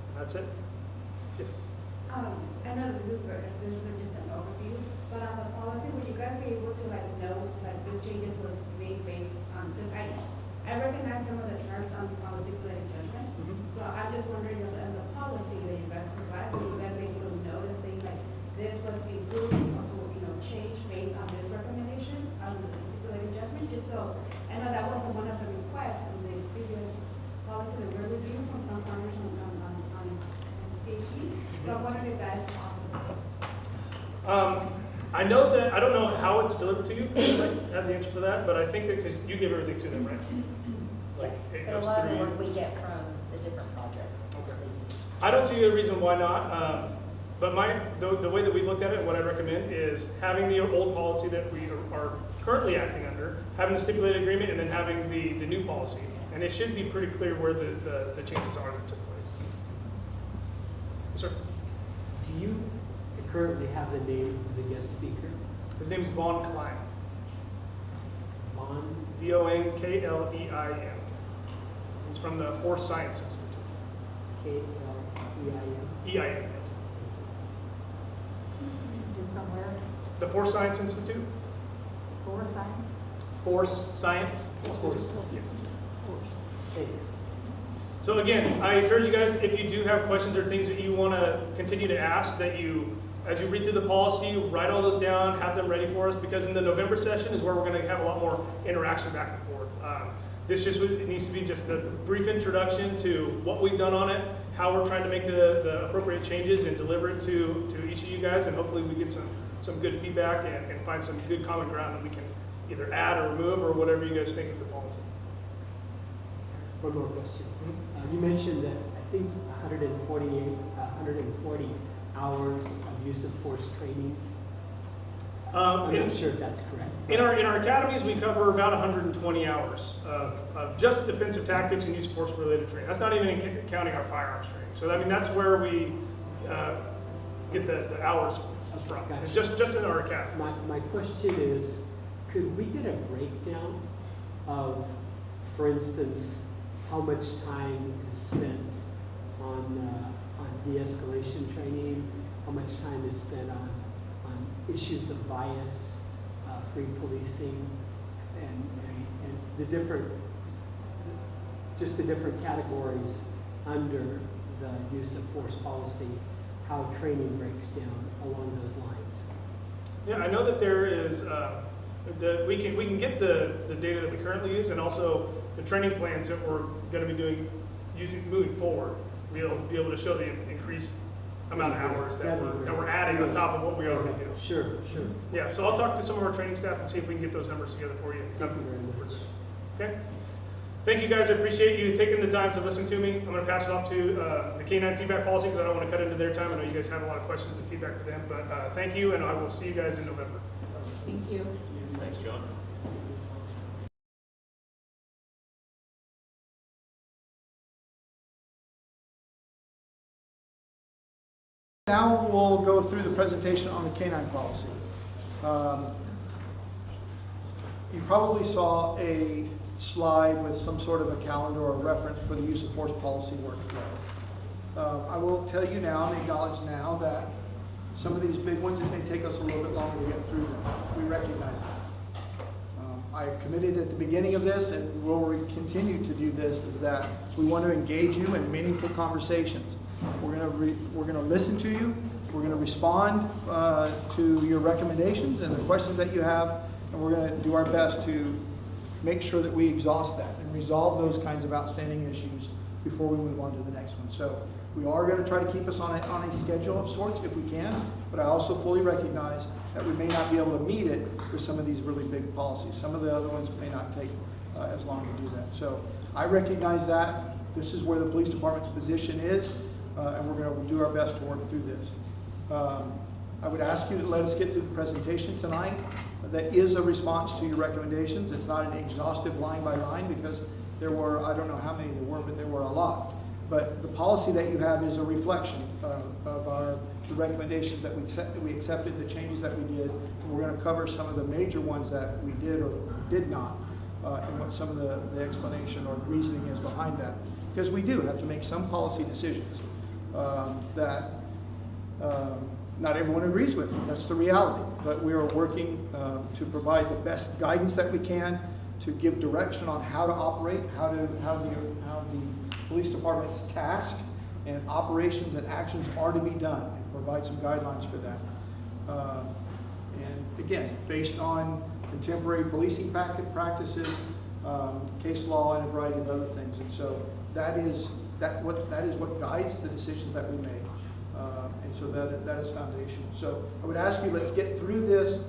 And that's it. Yes? I know this is just an overview, but on the policy, would you guys be able to note this changes was made based on, because I recognize some of the terms on the stipulated judgment. So I'm just wondering if in the policy that you guys provide, would you guys be able to notice saying this was improved or changed based on this recommendation on the stipulated judgment? Just so I know that was one of the requests in the previous policy that we're reviewing from some partners on safety. So I'm wondering if that is possible. I know that, I don't know how it's delivered to you, I might have the answer for that, but I think that because you give everything to them, right? Yes, it but a goes lot of the through work we get from the different projects. Okay. I don't see a reason why not, but the way that we've looked at it, what I recommend is having the old policy that we are currently acting under, having the stipulated agreement, and then having the new policy. And it should be pretty clear where the changes are that took place. Yes, sir. Do you currently have the name of the guest speaker? His name is Vaughn Klein. Vaughn? Vonklein. He's from the Force Science Institute. K-L-E-I-N? EIN, yes. Is somewhere, The Force Science Institute? for science? Force Science? Force. Yes. Thanks. So again, I encourage you guys, if you do have questions or things that you want to continue to ask, that you, as you read through the policy, write all those down, have them ready for us, because in the November session is where we're going to have a lot more interaction back and forth. This just it needs to be just a brief introduction to what we've done on it, how we're trying to make the appropriate changes and deliver it to each of you guys, and hopefully we get some good feedback and find some good common ground that we can either add or remove or whatever you guys think of the policy. One more question. You mentioned that I think 140 hours of use of force training. I'm not sure if that's correct. In our academies, we cover about 120 hours of just defensive tactics and use of force related training. That's not even counting our firearms training. So I mean, that's where we get the hours from. Gotcha. It's just in our academies. My question is, could we get a breakdown of, for instance, how much time is spent on de-escalation training, how much time is spent on issues of bias, free policing, and the different just the different categories under the use of force policy, how training breaks down along those lines. Yeah, I know that there is, we can get the data that we currently use and also the training plans that we're gonna be moving forward. We'll be able to show the increased amount of hours that we're adding on top of what we already do. Sure, sure. Yeah, so I'll talk to some of our training staff and see if we can get those numbers together for you. Thank you very much. Okay? Thank you guys, I appreciate you taking the time to listen to me. I'm gonna pass it off to the K-9 feedback policy because I don't wanna cut into their time. I know you guys have a lot of questions and feedback for them, but thank you and I will see you guys in November. Thank you. Thanks, John. Now we'll go through the presentation on the K-9 policy. You probably saw a slide with some sort of a calendar or a reference for the use of force policy workflow. I will tell you now and acknowledge now that some of these big ones, it may take us a little bit longer to get through them. We recognize that. I committed at the beginning of this, and will continue to do this, is that we want to engage you in meaningful conversations. We're going to listen to you. We're going to respond to your recommendations and the questions that you have, and we're going to do our best to make sure that we exhaust that and resolve those kinds of outstanding issues before we move on to the next one. So we are going to try to keep us on a schedule of sorts if we can, but I also fully recognize that we may not be able to meet it with some of these really big policies. Some of the other ones may not take as long to do that. So I recognize that. This is where the police department's position is, and we're going to do our best to work through this. I would ask you to let us get through the presentation tonight. That is a response to your recommendations. It's not an exhaustive line by line because there were, I don't know how many there were, but there were a lot. But the policy that you have is a reflection of the recommendations that we accepted, the changes that we did. And we're going to cover some of the major ones that we did or did not, and what some of the explanation or the reasoning is behind that. Because we do have to make some policy decisions that not everyone agrees with. That's the reality. But we are working to provide the best guidance that we can, to give direction on how to operate, how the police department's task and operations and actions are to be done, and provide some guidelines for that. And again, based on contemporary policing practices, case law, and a variety of other things. And so that is what guides the decisions that we make. And so that is foundational. So I would ask you, let's get through this,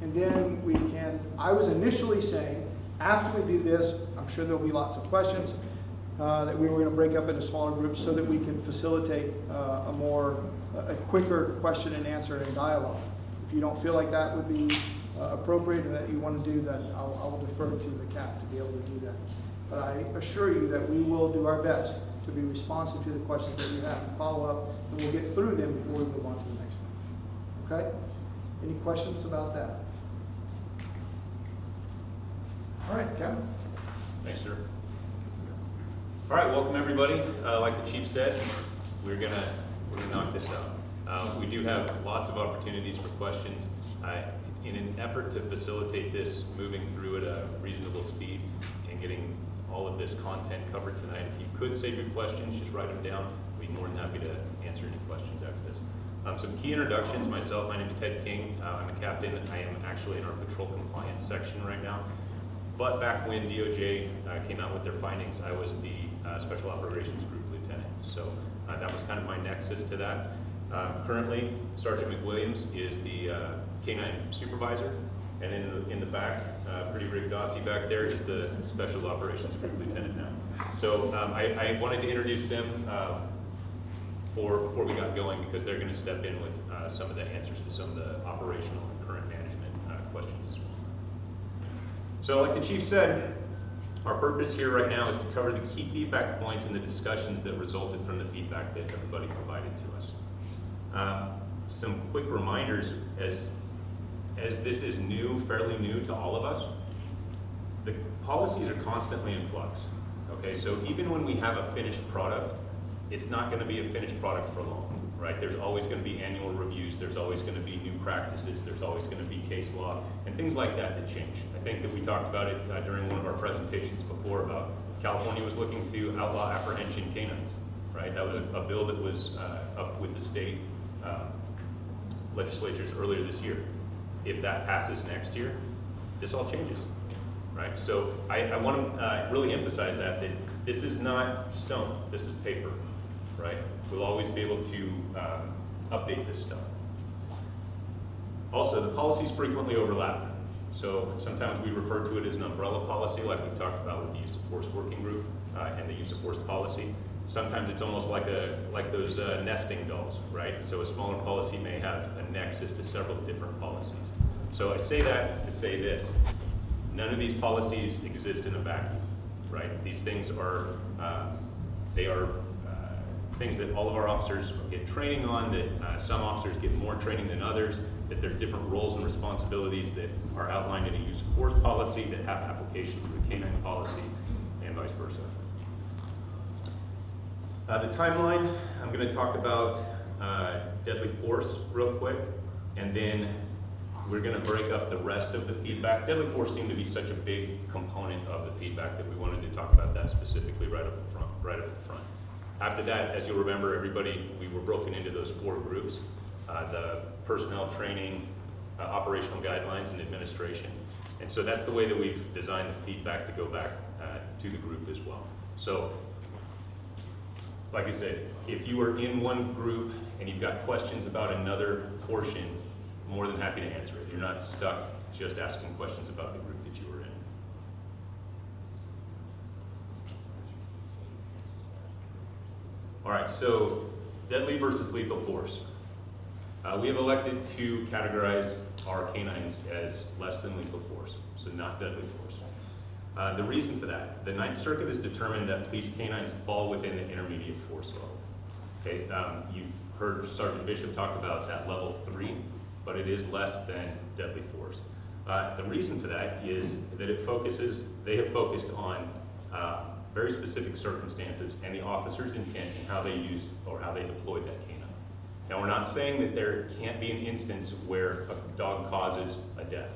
and then we can, I was initially saying, after we do this, I'm sure there'll be lots of questions, that we were going to break up into smaller groups so that we can facilitate a quicker question and answer and dialogue. If you don't feel like that would be appropriate and that you want to do that, I will defer to the CAP to be able to do that. But I assure you that we will do our best to be responsive to the questions that you have and follow up, and we'll get through them before we move on to the next one. Okay? Any questions about that? All right, Kevin. Thanks, sir. All right, welcome everybody. Like the chief said, we're gonna knock this out. We do have lots of opportunities for questions. In an effort to facilitate this, moving through at a reasonable speed and getting all of this content covered tonight, if you could save your questions, just write them down. We'd be more than happy to answer any questions after this. Some key introductions. Myself, my name is Ted King. I'm a captain. I am actually in our patrol compliance section right now. But back when DOJ came out with their findings, I was the Special Operations Group Lieutenant. So that was kind of my nexus to that. Currently, Sergeant McWilliams is the K-9 supervisor. And in the back, pretty Rick Dossie back there is the Special Operations Group Lieutenant now. So I wanted to introduce them before we got going, because they're going to step in with some of the answers to some of the operational and current management questions as well. So like the chief said, our purpose here right now is to cover the key feedback points and the discussions that resulted from the feedback that everybody provided to us. Some quick reminders as this is fairly new to all of us. The policies are constantly in flux. Okay, so even when we have a finished product, it's not going to be a finished product for long, right? There's always going to be annual reviews, there's always going to be new practices, there's always going to be case law, and things like that change. I think that we talked about it during one of our presentations before about California was looking to outlaw apprehension canines, right? That was a bill that was up with the state legislatures earlier this year. If that passes next year, this all changes, right? So I want to really emphasize that this is not stone, this is paper, right? We'll always be able to update this stuff. Also, the policies frequently overlap. So sometimes we refer to it as an umbrella policy, like we talked about with the use of force working group and the use of force policy. Sometimes it's almost like those nesting dolls, right? So a smaller policy may have a nexus to several different policies. So I say that to say this: none of these policies exist in a vacuum, right? These things are things that all of our officers get training on, that some officers get more training than others, that there are different roles and responsibilities that are outlined in a use of force policy that have application to a canine policy, and vice versa. The timeline, I'm going to talk about deadly force real quick, and then we're going to break up the rest of the feedback. Deadly force seemed to be such a big component of the feedback that we wanted to talk about that specifically right up front. After that, as you'll remember, we were broken into those 4 groups: the personnel training, operational guidelines, and administration. And so that's the way that we've designed the feedback to go back to the group as well. So, like I said, if you are in one group and you've got questions about another portion, more than happy to answer it. You're not stuck just asking questions about the group that you were in. All right, so deadly versus lethal force. We have elected to categorize our canines as less than lethal force, so not deadly force. The reason for that, the Ninth Circuit has determined that police canines fall within the intermediate force level. Okay, you've heard Sergeant Bishop talk about that level 3, but it is less than deadly force. The reason for that is that they have focused on very specific circumstances and the officer's intent and how they used or how they deployed that canine. Now, we're not saying that there can't be an instance where a dog causes a death.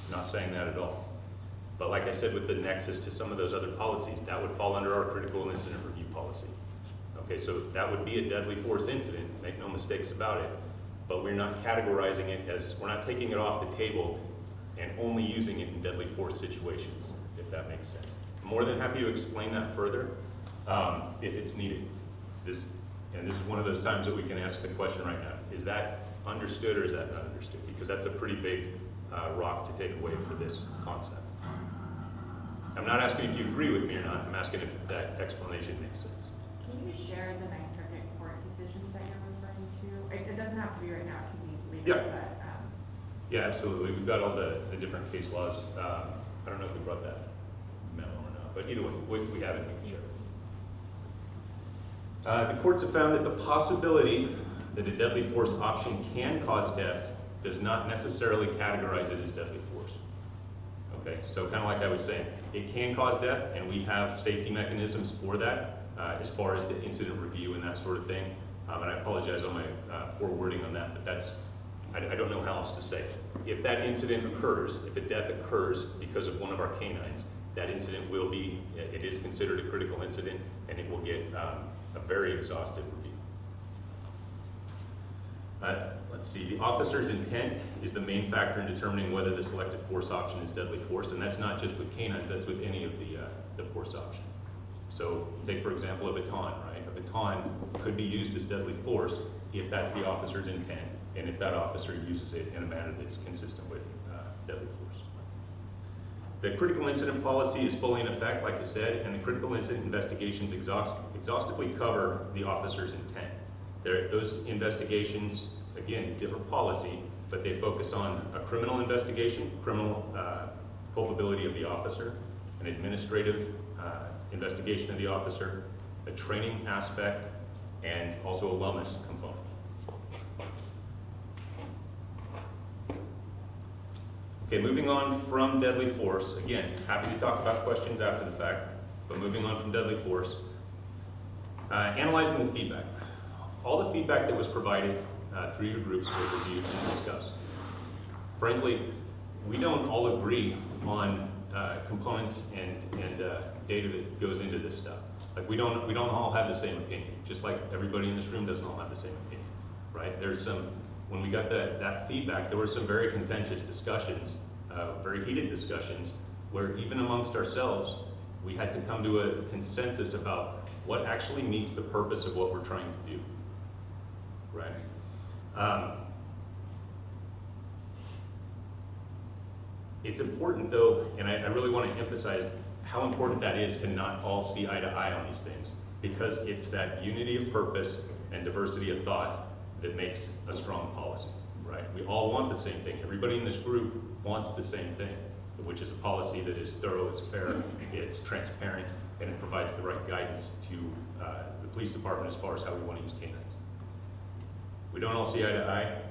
I'm not saying that at all. But like I said, with the nexus to some of those other policies, that would fall under our critical incident review policy. Okay, so that would be a deadly force incident, make no mistakes about it, but we're not categorizing it as, we're not taking it off the table and only using it in deadly force situations, if that makes sense. I'm more than happy to explain that further if it's needed. This is one of those times that we can ask the question right now. Is that understood or is that not understood? Because that's a pretty big rock to take away for this concept. I'm not asking if you agree with me or not. I'm asking if that explanation makes sense. Can you share the Ninth Circuit Court decisions that you're referring to? It doesn't have to be right now, it can be later, Yeah. but. Yeah, absolutely. We've got all the different case laws. I don't know if we brought that memo or not, but either way, we have it, we can share it. The courts have found that the possibility that a deadly force option can cause death does not necessarily categorize it as deadly force. Okay, so kind of like I was saying, it can cause death, and we have safety mechanisms for that as far as the incident review and that sort of thing. And I apologize on my poor wording on that, but that's, I don't know how else to say it. If that incident occurs, if a death occurs because of one of our canines, that incident will be, it is considered a critical incident, and it will get a very exhaustive review. Let's see, the officer's intent is the main factor in determining whether the selected force option is deadly force, and that's not just with canines, that's with any of the force options. So take, for example, a baton, right? A baton could be used as deadly force if that's the officer's intent, and if that officer uses it in a manner that's consistent with deadly force. The critical incident policy is fully in effect, like I said, and the critical incident investigations exhaustively cover the officer's intent. Those investigations, again, different policy, but they focus on a criminal investigation, criminal culpability of the officer, an administrative investigation of the officer, a training aspect, and also a wellness component. Okay, moving on from deadly force. Again, happy to talk about questions after the fact, but moving on from deadly force. Analyzing the feedback. All the feedback that was provided through your groups was reviewed and discussed. Frankly, we don't all agree on components and data that goes into this stuff. Like we don't all have the same opinion, just like everybody in this room doesn't all have the same opinion, right? There's some, when we got that feedback, there were some very contentious discussions, very heated discussions, where even amongst ourselves, we had to come to a consensus about what actually meets the purpose of what we're trying to do, right? It's important though, and I really want to emphasize how important that is to not all see eye to eye on these things, because it's that unity of purpose and diversity of thought that makes a strong policy, right? We all want the same thing. Everybody in this group wants the same thing, which is a policy that is thorough, it's fair, it's transparent, and it provides the right guidance to the police department as far as how we want to use canines. We don't all see eye to eye.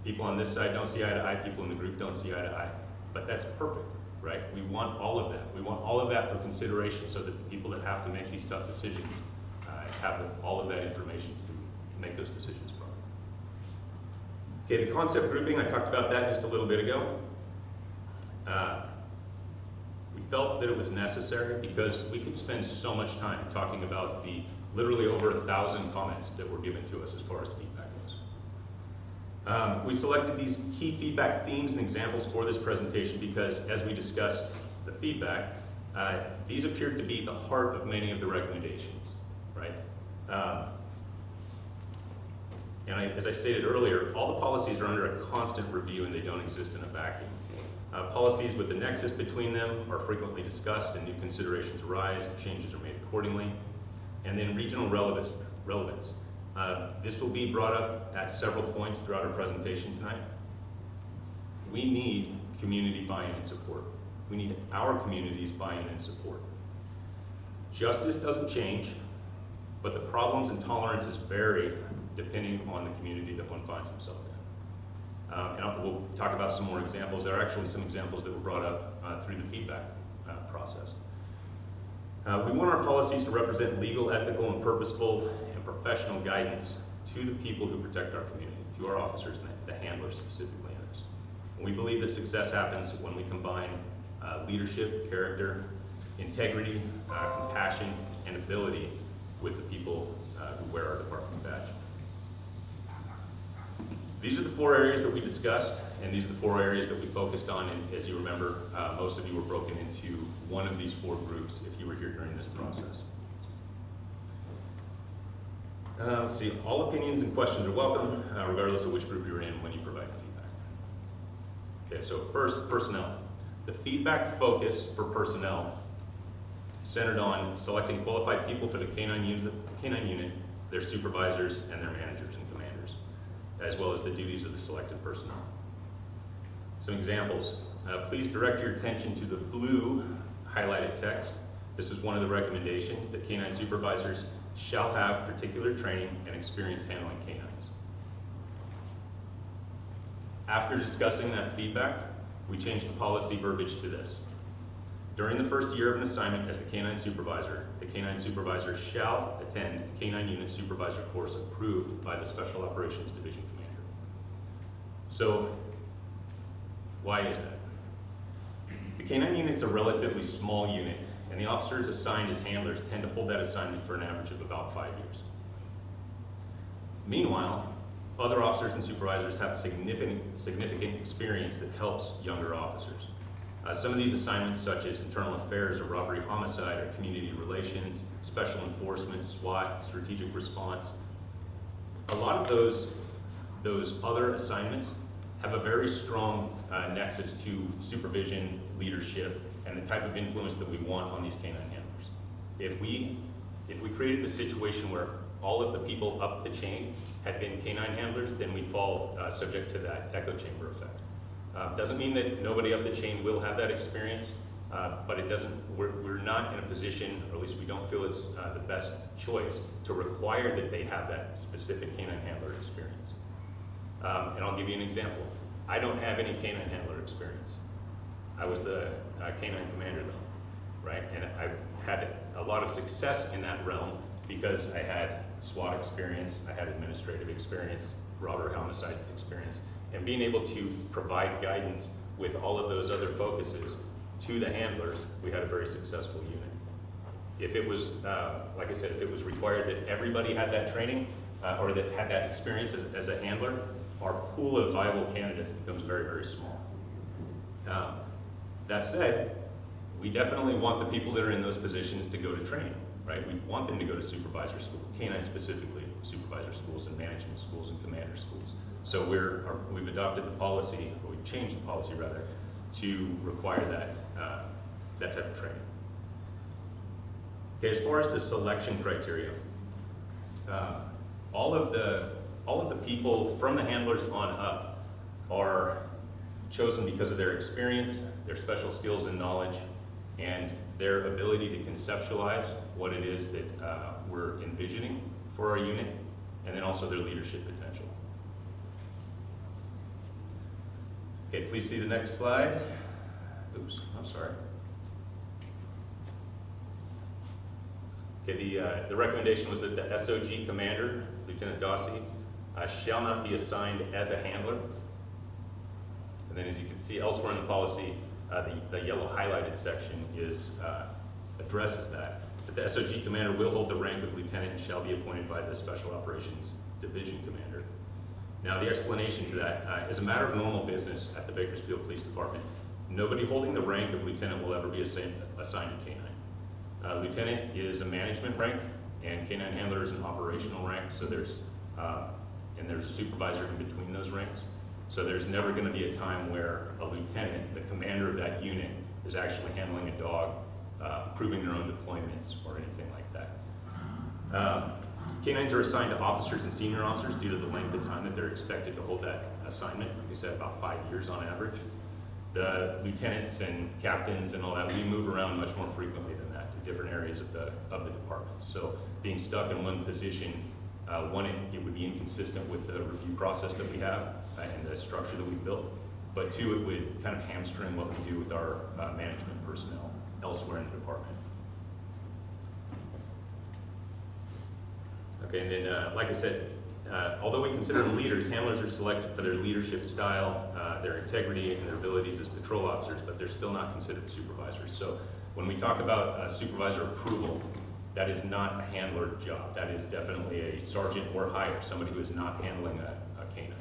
People on this side don't see eye to eye. People in the group don't see eye to eye. But that's perfect, right? We want all of that. We want all of that for consideration so that the people that have to make these tough decisions have all of that information to make those decisions from. Okay, the concept grouping, I talked about that just a little bit ago. We felt that it was necessary because we could spend so much time talking about the literally over 1,000 comments that were given to us as far as feedback goes. We selected these key feedback themes and examples for this presentation because as we discussed the feedback, these appeared to be the heart of many of the recommendations, right? As I stated earlier, all the policies are under a constant review and they don't exist in a vacuum. Policies with the nexus between them are frequently discussed and new considerations arise, changes are made accordingly. And then regional relevance. This will be brought up at several points throughout our presentation tonight. We need community buy-in and support. We need our community's buy-in and support. Justice doesn't change, but the problems and tolerances vary depending on the community that one finds himself in. We'll talk about some more examples. There are actually some examples that were brought up through the feedback process. We want our policies to represent legal, ethical, and purposeful and professional guidance to the people who protect our community, to our officers and the handlers specifically in this. And we believe that success happens when we combine leadership, character, integrity, compassion, and ability with the people who wear our department's badge. These are the 4 areas that we discussed, and these are the 4 areas that we focused on. And as you remember, most of you were broken into one of these 4 groups if you were here during this process. Let's see, all opinions and questions are welcome, regardless of which group you're in when you provide feedback. Okay, so first, personnel. The feedback focus for personnel centered on selecting qualified people for the canine unit, their supervisors, and their managers and commanders, as well as the duties of the selected personnel. Some examples. Please direct your attention to the blue highlighted text. This is one of the recommendations that canine supervisors shall have particular training and experience handling canines. After discussing that feedback, we changed the policy verbiage to this. During the first year of an assignment as the canine supervisor shall attend a canine unit supervisor course approved by the Special Operations Division Commander. So, why is that? The canine unit's a relatively small unit, and the officers assigned as handlers tend to hold that assignment for an average of about 5 years. Meanwhile, other officers and supervisors have significant experience that helps younger officers. Some of these assignments, such as internal affairs or robbery homicide, or community relations, special enforcement, SWAT, strategic response. A lot of those other assignments have a very strong nexus to supervision, leadership, and the type of influence that we want on these canine handlers. If we created a situation where all of the people up the chain had been canine handlers, then we fall subject to that echo chamber effect. Doesn't mean that nobody up the chain will have that experience, but it doesn't. We're not in a position, or at least we don't feel it's the best choice to require that they have that specific canine handler experience. And I'll give you an example. I don't have any canine handler experience. I was the canine commander though, right? And I had a lot of success in that realm because I had SWAT experience, I had administrative experience, robbery homicide experience, and being able to provide guidance with all of those other focuses to the handlers, we had a very successful unit. If it was, like I said, if it was required that everybody had that training or that had that experience as a handler, our pool of viable candidates becomes very, very small. That said, we definitely want the people that are in those positions to go to training, right? We want them to go to supervisor school, canine specifically, supervisor schools and management schools and commander schools. So we've adopted the policy, or we've changed the policy rather, to require that type of training. Okay, as far as the selection criteria, all of the people from the handlers on up are chosen because of their experience, their special skills and knowledge, and their ability to conceptualize what it is that we're envisioning for our unit, and then also their leadership potential. Okay, please see the next slide. Oops, I'm sorry. Okay, the recommendation was that the SOG commander, Lieutenant Dossi, shall not be assigned as a handler. And then as you can see elsewhere in the policy, the yellow highlighted section addresses that. But the SOG commander will hold the rank of lieutenant and shall be appointed by the Special Operations Division commander. Now the explanation to that, as a matter of normal business at the Bakersfield Police Department, nobody holding the rank of lieutenant will ever be assigned to canine. Lieutenant is a management rank, and canine handler is an operational rank, so there's a supervisor in between those ranks. So there's never going to be a time where a lieutenant, the commander of that unit, is actually handling a dog, approving their own deployments or anything like that. Canines are assigned to officers and senior officers due to the length of time that they're expected to hold that assignment. Like I said, about 5 years on average. The lieutenants and captains and all that, we move around much more frequently than that to different areas of the department. So being stuck in one position, one, it would be inconsistent with the review process that we have and the structure that we built. But two, it would kind of hamstring what we do with our management personnel elsewhere in the department. Okay, and then like I said, although we consider them leaders, handlers are selected for their leadership style, their integrity, and their abilities as patrol officers, but they're still not considered supervisors. So when we talk about supervisor approval, that is not a handler job. That is definitely a sergeant or higher, somebody who is not handling a canine.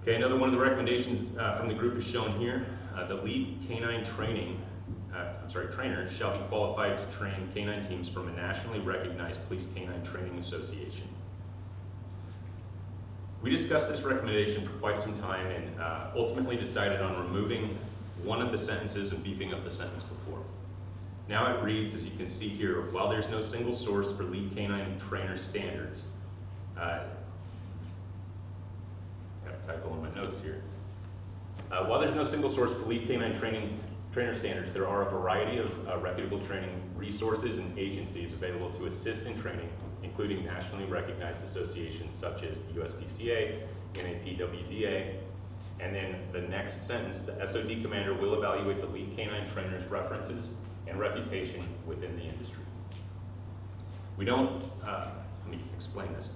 Okay, another one of the recommendations from the group is shown here. The lead canine trainer shall be qualified to train canine teams from a nationally recognized police canine training association. We discussed this recommendation for quite some time and ultimately decided on removing one of the sentences and beefing up the sentence before. Now it reads, as you can see here, while there's no single source for lead canine trainer standards, got a typo in my notes here. While there's no single source for lead canine trainer standards, there are a variety of reputable training resources and agencies available to assist in training, including nationally recognized associations such as the USPCA, NAPWDA, and then the next sentence, the SOD commander will evaluate the lead canine trainer's references and reputation within the industry. We don't, let me explain this.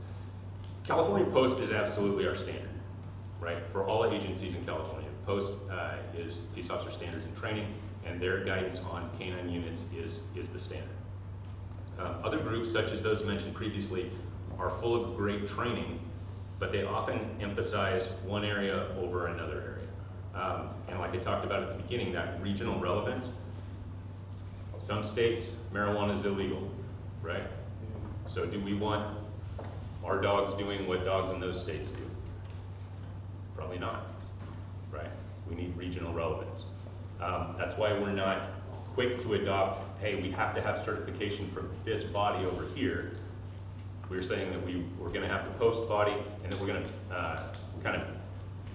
California Post is absolutely our standard, right? For all agencies in California, Post is Peace Officer Standards and Training, and their guidance on canine units is the standard. Other groups, such as those mentioned previously, are full of great training, but they often emphasize one area over another area. And like I talked about at the beginning, that regional relevance. Some states, marijuana is illegal, right? So do we want our dogs doing what dogs in those states do? Probably not, right? We need regional relevance. That's why we're not quick to adopt, hey, we have to have certification for this body over here. We're saying that we're gonna have the Post body, and then we're gonna kind of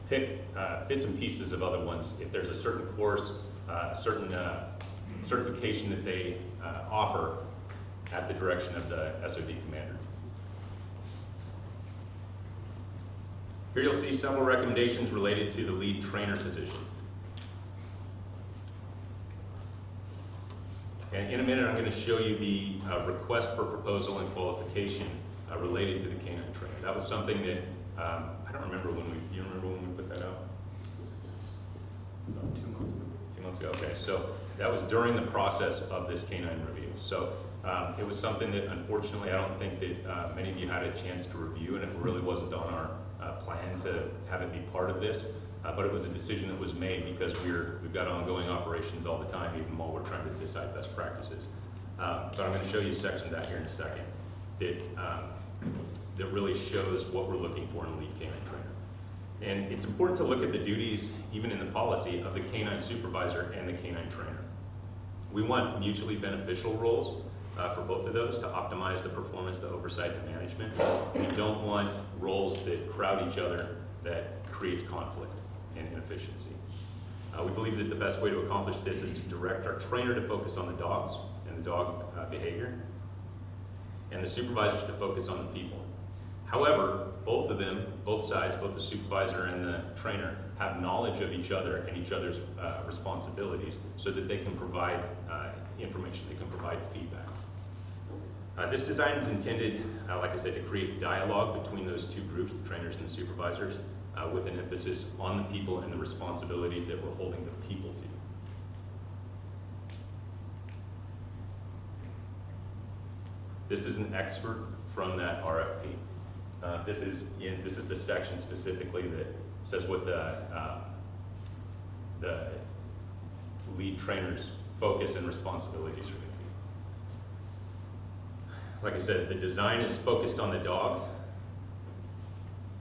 pick bits and pieces of other ones. If there's a certain course, a certain certification that they offer at the direction of the SOD commander. Here you'll see several recommendations related to the lead trainer position. And in a minute, I'm going to show you the request for proposal and qualification related to the canine trainer. That was something that, I don't remember when do you remember when we put that out? 2 months ago, okay. So that was during the process of this canine review. So it was something that unfortunately I don't think that many of you had a chance to review, and it really wasn't on our plan to have it be part of this. But it was a decision that was made because we've got ongoing operations all the time, even while we're trying to decide best practices. But I'm going to show you a section of that here in a second that really shows what we're looking for in a lead canine trainer. And it's important to look at the duties, even in the policy, of the canine supervisor and the canine trainer. We want mutually beneficial roles for both of those to optimize the performance, the oversight, and management. We don't want roles that crowd each other that creates conflict and inefficiency. We believe that the best way to accomplish this is to direct our trainer to focus on the dogs and the dog behavior, and the supervisors to focus on the people. However, both of them, both sides, both the supervisor and the trainer, have knowledge of each other and each other's responsibilities so that they can provide information, they can provide feedback. This design is intended, like I said, to create dialogue between those two groups, the trainers and the supervisors, with an emphasis on the people and the responsibility that we're holding the people to. This is an excerpt from that RFP. This is the section specifically that says what the lead trainer's focus and responsibilities are going to be. Like I said, the design is focused on the dog,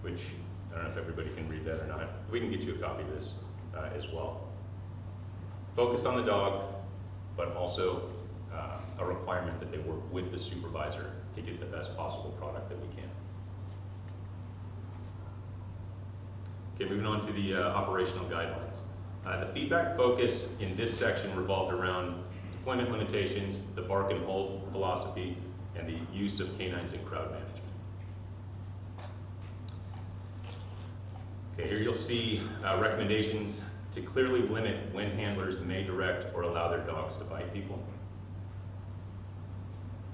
which I don't know if everybody can read that or not. We can get you a copy of this as well. Focus on the dog, but also a requirement that they work with the supervisor to get the best possible product that we can. Okay, moving on to the operational guidelines. The feedback focus in this section revolved around deployment limitations, the bark and hold philosophy, and the use of canines in crowd management. Okay, here you'll see recommendations to clearly limit when handlers may direct or allow their dogs to bite people,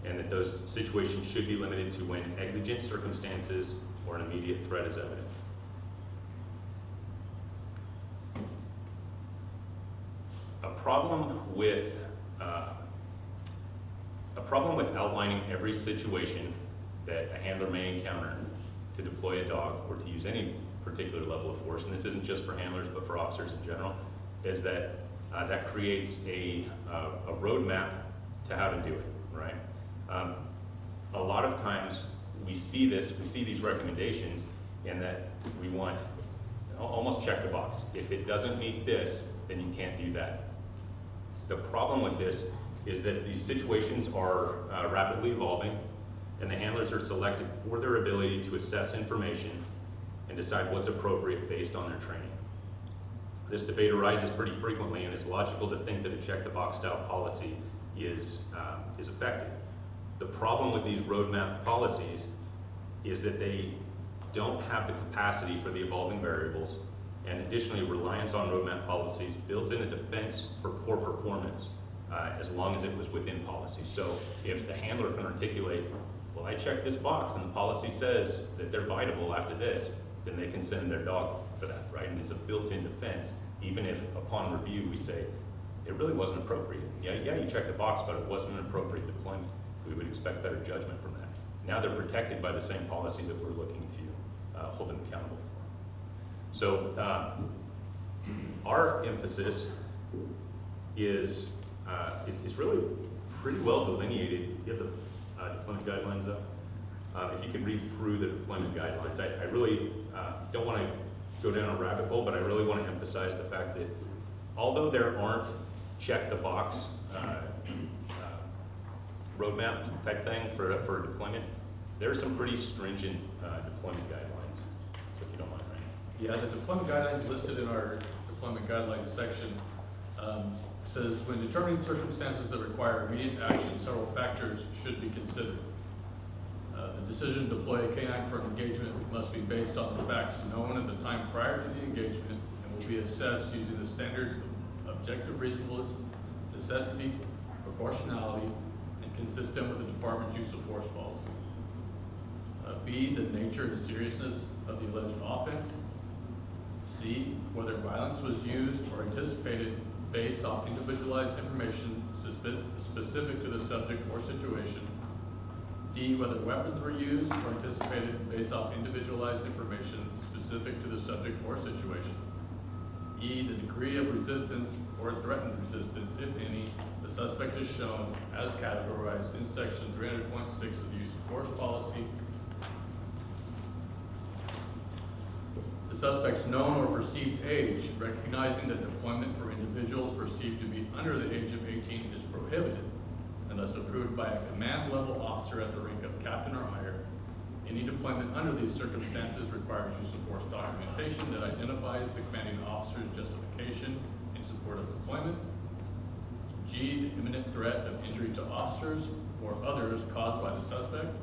and that those situations should be limited to when exigent circumstances or an immediate threat is evident. A problem with outlining every situation that a handler may encounter to deploy a dog or to use any particular level of force, and this isn't just for handlers but for officers in general, is that that creates a roadmap to how to do it, right? A lot of times we see these recommendations, and that we want almost check the box. If it doesn't meet this, then you can't do that. The problem with this is that these situations are rapidly evolving, and the handlers are selected for their ability to assess information and decide what's appropriate based on their training. This debate arises pretty frequently, and it's logical to think that a check-the-box style policy is effective. The problem with these roadmap policies is that they don't have the capacity for the evolving variables, and additionally, reliance on roadmap policies builds in a defense for poor performance as long as it was within policy. So if the handler can articulate, well, I checked this box and the policy says that they're biteable after this, then they can send their dog for that, right? And it's a built-in defense, even if upon review we say, it really wasn't appropriate. Yeah, you checked the box, but it wasn't an appropriate deployment. We would expect better judgment from that. Now they're protected by the same policy that we're looking to hold them accountable for. So our emphasis is really pretty well delineated. You have the deployment guidelines up. If you could read through the deployment guidelines, I really don't want to go down a rabbit hole, but I really want to emphasize the fact that although there aren't check the box roadmap type thing for deployment, there are some pretty stringent deployment guidelines. So if you don't mind, Ryan. Yeah, the deployment guidelines listed in our deployment guidelines section says when determining circumstances that require immediate action, several factors should be considered. The decision to deploy a canine for an engagement must be based on the facts known at the time prior to the engagement and will be assessed using the standards of objective reasonableness, necessity, proportionality, and consistent with the department's use of force policy. B, the nature and seriousness of the alleged offense. C, whether violence was used or anticipated based off individualized information specific to the subject or situation. D, whether weapons were used or anticipated based off individualized information specific to the subject or situation. E, the degree of resistance or threatened resistance, if any, the suspect is shown as categorized in section 300.6 of the use of force policy. The suspect's known or perceived age, recognizing that deployment for individuals perceived to be under the age of 18 is prohibited, unless approved by a command level officer at the rank of captain or higher. Any deployment under these circumstances requires use of force documentation that identifies the commanding officer's justification in support of deployment. G, the imminent threat of injury to officers or others caused by the suspect.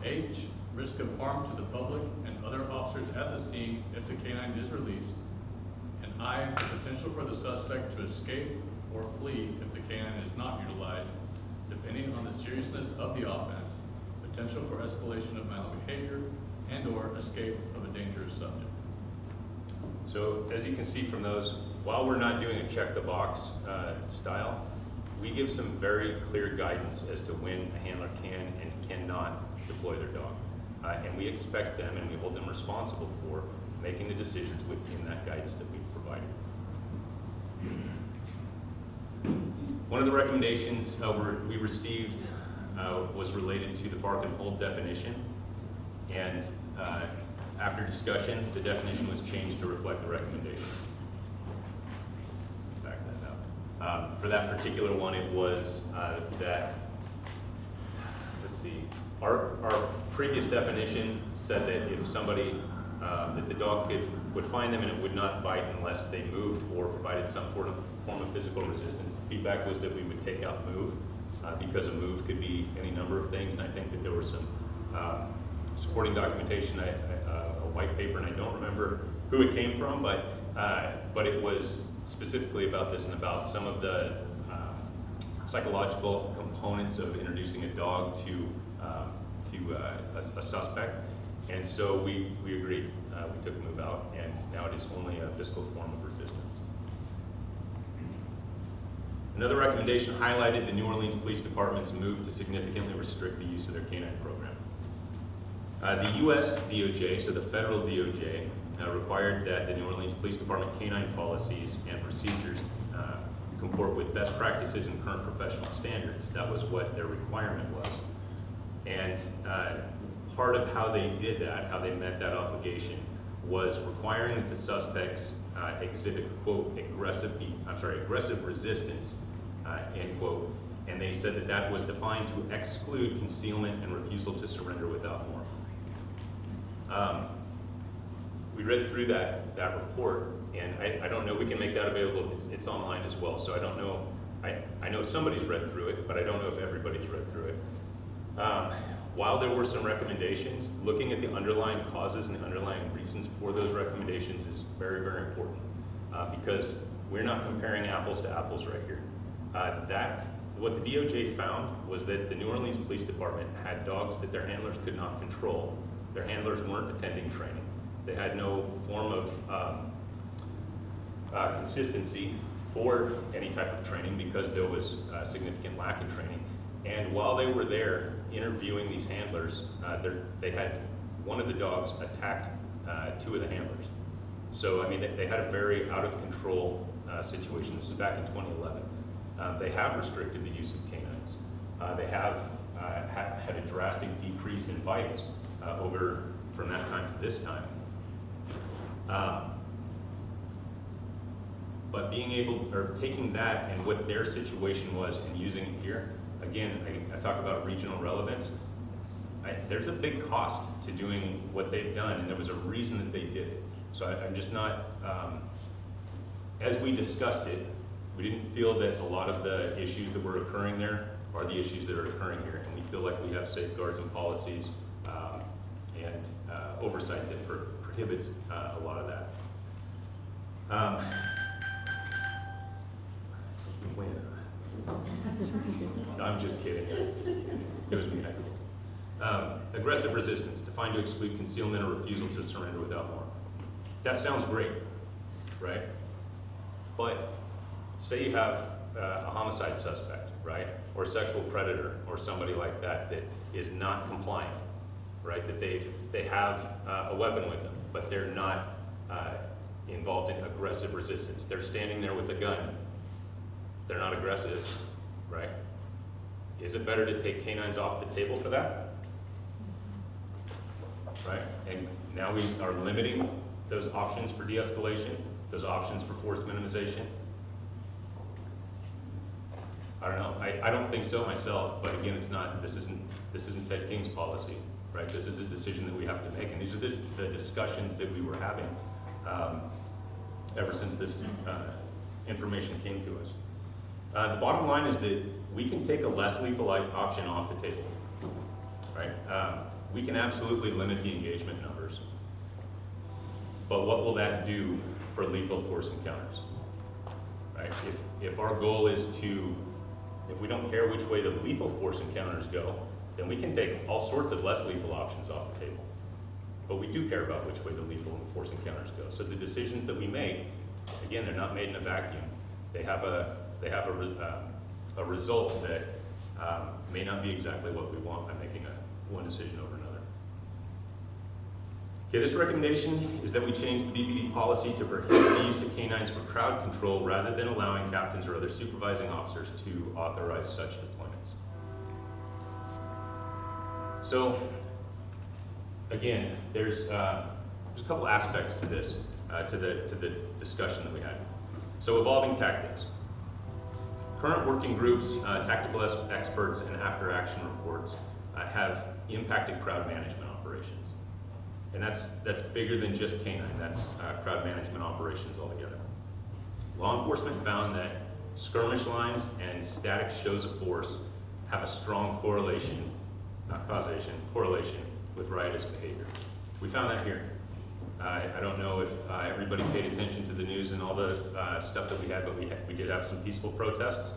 H, risk of harm to the public and other officers at the scene if the canine is released. And I, the potential for the suspect to escape or flee if the canine is not utilized, depending on the seriousness of the offense, potential for escalation of violent behavior, and/or escape of a dangerous subject. So as you can see from those, while we're not doing a check the box style, we give some very clear guidance as to when a handler can and cannot deploy their dog. And we expect them and we hold them responsible for making the decisions within that guidance that we've provided. One of the recommendations we received was related to the bark and hold definition. And after discussion, the definition was changed to reflect the recommendation. Back that up. For that particular one, it was that, let's see, our previous definition said that if somebody, that the dog would find them and it would not bite unless they moved or provided some form of physical resistance. The feedback was that we would take out move, because a move could be any number of things, and I think that there was some supporting documentation, a white paper, and I don't remember who it came from, but it was specifically about this and about some of the psychological components of introducing a dog to a suspect, and so we agreed. We took move out, and now it is only a physical form of resistance. Another recommendation highlighted the New Orleans Police Department's move to significantly restrict the use of their canine program. The U.S. DOJ, so the federal DOJ, required that the New Orleans Police Department canine policies and procedures comport with best practices and current professional standards. That was what their requirement was. And part of how they did that, how they met that obligation, was requiring that the suspects exhibit, quote, aggressive resistance, end quote, and they said that that was defined to exclude concealment and refusal to surrender without warrant. We read through that report, and I don't know, we can make that available, it's online as well, so I don't know, I know somebody's read through it, but I don't know if everybody's read through it. While there were some recommendations, looking at the underlying causes and the underlying reasons for those recommendations is very, very important, because we're not comparing apples to apples right here. What the DOJ found was that the New Orleans Police Department had dogs that their handlers could not control. Their handlers weren't attending training. They had no form of consistency for any type of training because there was a significant lack in training. And while they were there interviewing these handlers, they had one of the dogs attacked two of the handlers. So, I mean, they had a very out of control situation. This was back in 2011. They have restricted the use of canines. They have had a drastic decrease in bites from that time to this time. But taking that and what their situation was and using it here, again, I talk about regional relevance. There's a big cost to doing what they've done, and there was a reason that they did it. So I'm just not, as we discussed it, we didn't feel that a lot of the issues that were occurring there are the issues that are occurring here, and we feel like we have safeguards and policies and oversight that prohibits a lot of that. I'm just kidding. It was me. Aggressive resistance, defined to exclude concealment or refusal to surrender without warrant. that sounds great, right? But say you have a homicide suspect, right? Or a sexual predator, or somebody like that that is not compliant, right? That they have a weapon with them, but they're not involved in aggressive resistance. They're standing there with a gun. They're not aggressive, right? Is it better to take canines off the table for that? Right? And now we are limiting those options for de-escalation, those options for force minimization. I don't know. I don't think so myself, but again, it's not. This isn't Ted King's policy, right? This is a decision that we have to make, and these are the discussions that we were having ever since this information came to us. The bottom line is that we can take a less lethal option off the table, right? We can absolutely limit the engagement numbers, but what will that do for lethal force encounters, right? If our goal is to, if we don't care which way the lethal force encounters go, then we can take all sorts of less lethal options off the table. But we do care about which way the lethal force encounters go. So the decisions that we make, again, they're not made in a vacuum. They have a result that may not be exactly what we want by making one decision over another. Okay, this recommendation is that we change the BPD policy to prohibit the use of canines for crowd control rather than allowing captains or other supervising officers to authorize such deployments. So, again, there's a couple aspects to this, to the discussion that we had. So, evolving tactics. Current working groups, tactical experts, and after-action reports have impacted crowd management operations. And that's bigger than just canine, that's crowd management operations altogether. Law enforcement found that skirmish lines and static shows of force have a strong correlation, not causation, correlation with riotous behavior. We found that here. I don't know if everybody paid attention to the news and all the stuff that we had, but we did have some peaceful protests,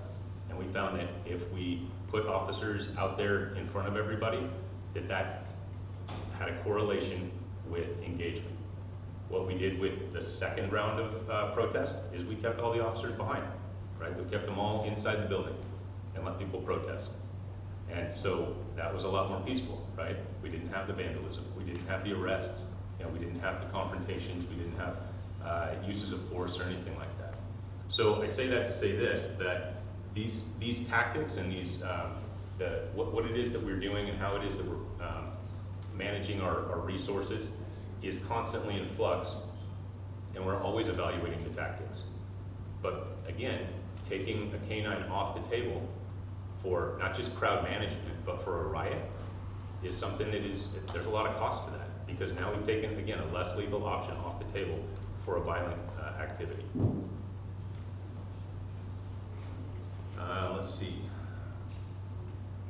and we found that if we put officers out there in front of everybody, that had a correlation with engagement. What we did with the second round of protest is we kept all the officers behind, right? We kept them all inside the building and let people protest. And so that was a lot more peaceful, right? We didn't have the vandalism, we didn't have the arrests, we didn't have the confrontations, we didn't have uses of force or anything like that. So I say that to say this, that these tactics and these, what it is that we're doing and how it is that we're managing our resources is constantly in flux, and we're always evaluating the tactics. But again, taking a canine off the table for not just crowd management, but for a riot is something that there's a lot of cost to that, because now we've taken, again, a less lethal option off the table for a violent activity. Let's see.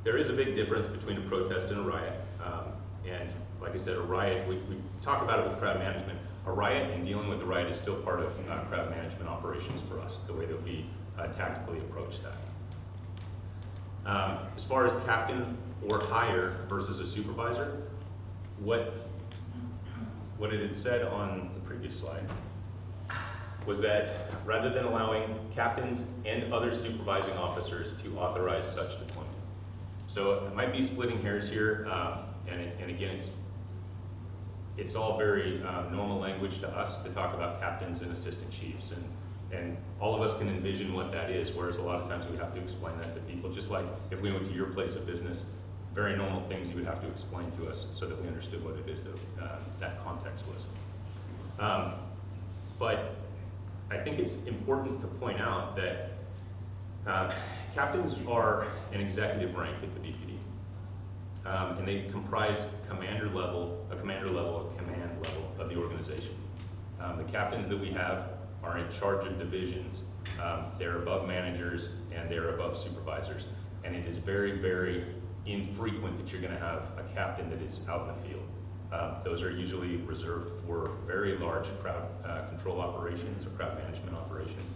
There is a big difference between a protest and a riot. And like I said, a riot, we talk about it with crowd management. A riot and dealing with a riot is still part of crowd management operations for us, the way that we tactically approach that. As far as captain or higher versus a supervisor, what it had said on the previous slide was that rather than allowing captains and other supervising officers to authorize such deployment. So it might be splitting hairs here, and again, it's all very normal language to us to talk about captains and assistant chiefs, and all of us can envision what that is, whereas a lot of times we have to explain that to people, just like if we went to your place of business, very normal things you would have to explain to us so that we understood what it is that that context was. But I think it's important to point out that captains are an executive rank at the BPD. And they comprise a command level of the organization. The captains that we have are in charge of divisions. They're above managers and they're above supervisors. And it is very, very infrequent that you're going to have a captain that is out in the field. Those are usually reserved for very large crowd control operations or crowd management operations,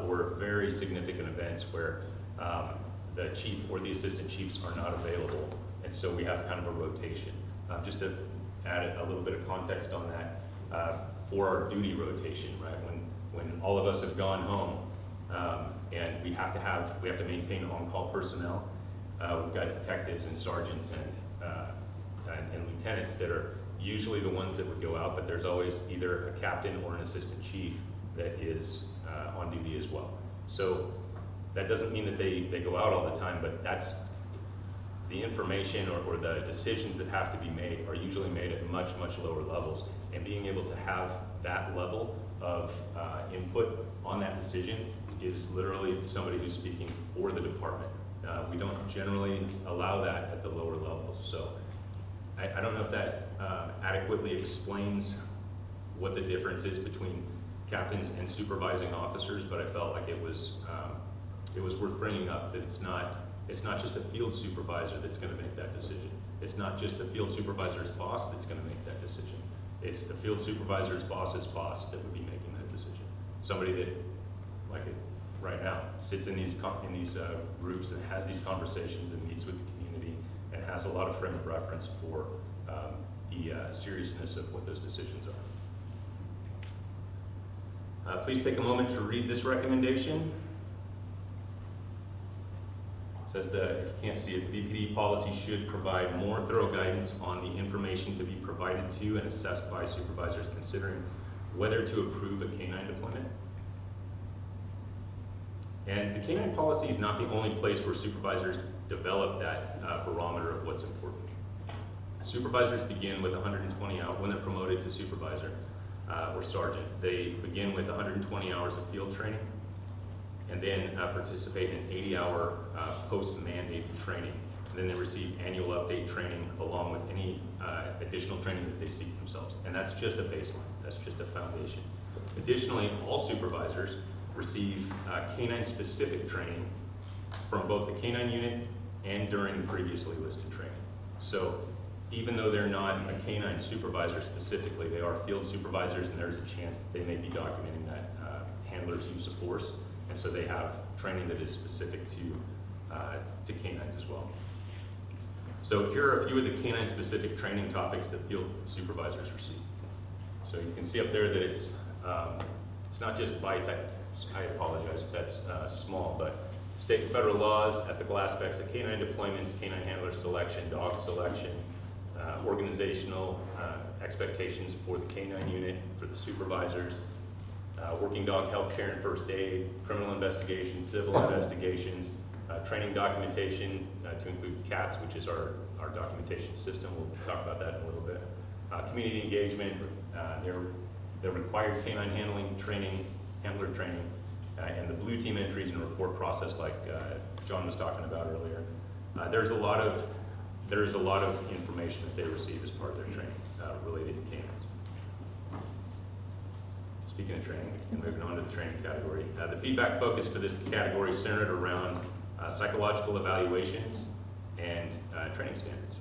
or very significant events where the chief or the assistant chiefs are not available. And so we have kind of a rotation. Just to add a little bit of context on that, for our duty rotation, right? When all of us have gone home, and we have to maintain on-call personnel. We've got detectives and sergeants and lieutenants that are usually the ones that would go out, but there's always either a captain or an assistant chief that is on duty as well. So that doesn't mean that they go out all the time, but that's the information or the decisions that have to be made are usually made at much, much lower levels. And being able to have that level of input on that decision is literally somebody who's speaking for the department. We don't generally allow that at the lower levels. So I don't know if that adequately explains what the difference is between captains and supervising officers, but I felt like it was worth bringing up that it's not just a field supervisor that's going to make that decision. It's not just the field supervisor's boss that's going to make that decision. It's the field supervisor's boss's boss that would be making that decision. Somebody that, like it right now, sits in these groups and has these conversations and meets with the community and has a lot of frame of reference for the seriousness of what those decisions are. Please take a moment to read this recommendation. It says that, if you can't see it, the BPD policy should provide more thorough guidance on the information to be provided to and assessed by supervisors considering whether to approve a canine deployment. And the canine policy is not the only place where supervisors develop that barometer of what's important. Supervisors begin with 120 hours when they're promoted to supervisor or sergeant. They begin with 120 hours of field training and then participate in 80-hour post-mandated training. And then they receive annual update training along with any additional training that they seek themselves. And that's just a baseline, that's just a foundation. Additionally, all supervisors receive canine-specific training from both the canine unit and during the previously listed training. So even though they're not a canine supervisor specifically, they are field supervisors, and there's a chance that they may be documenting that handler's use of force. And so they have training that is specific to canines as well. So here are a few of the canine-specific training topics that field supervisors receive. So you can see up there that it's not just bites. I apologize if that's small, but state and federal laws, ethical aspects of canine deployments, canine handler selection, dog selection, organizational expectations for the canine unit, for the supervisors, working dog health care and first aid, criminal investigations, civil investigations, training documentation to include CATS, which is our documentation system. We'll talk about that in a little bit. Community engagement, their required canine handling training, handler training, and the blue team entries and report process like John was talking about earlier. There is a lot of information that they receive as part of their training related to canines. Speaking of training, and moving on to the training category, the feedback focus for this category centered around psychological evaluations and training standards.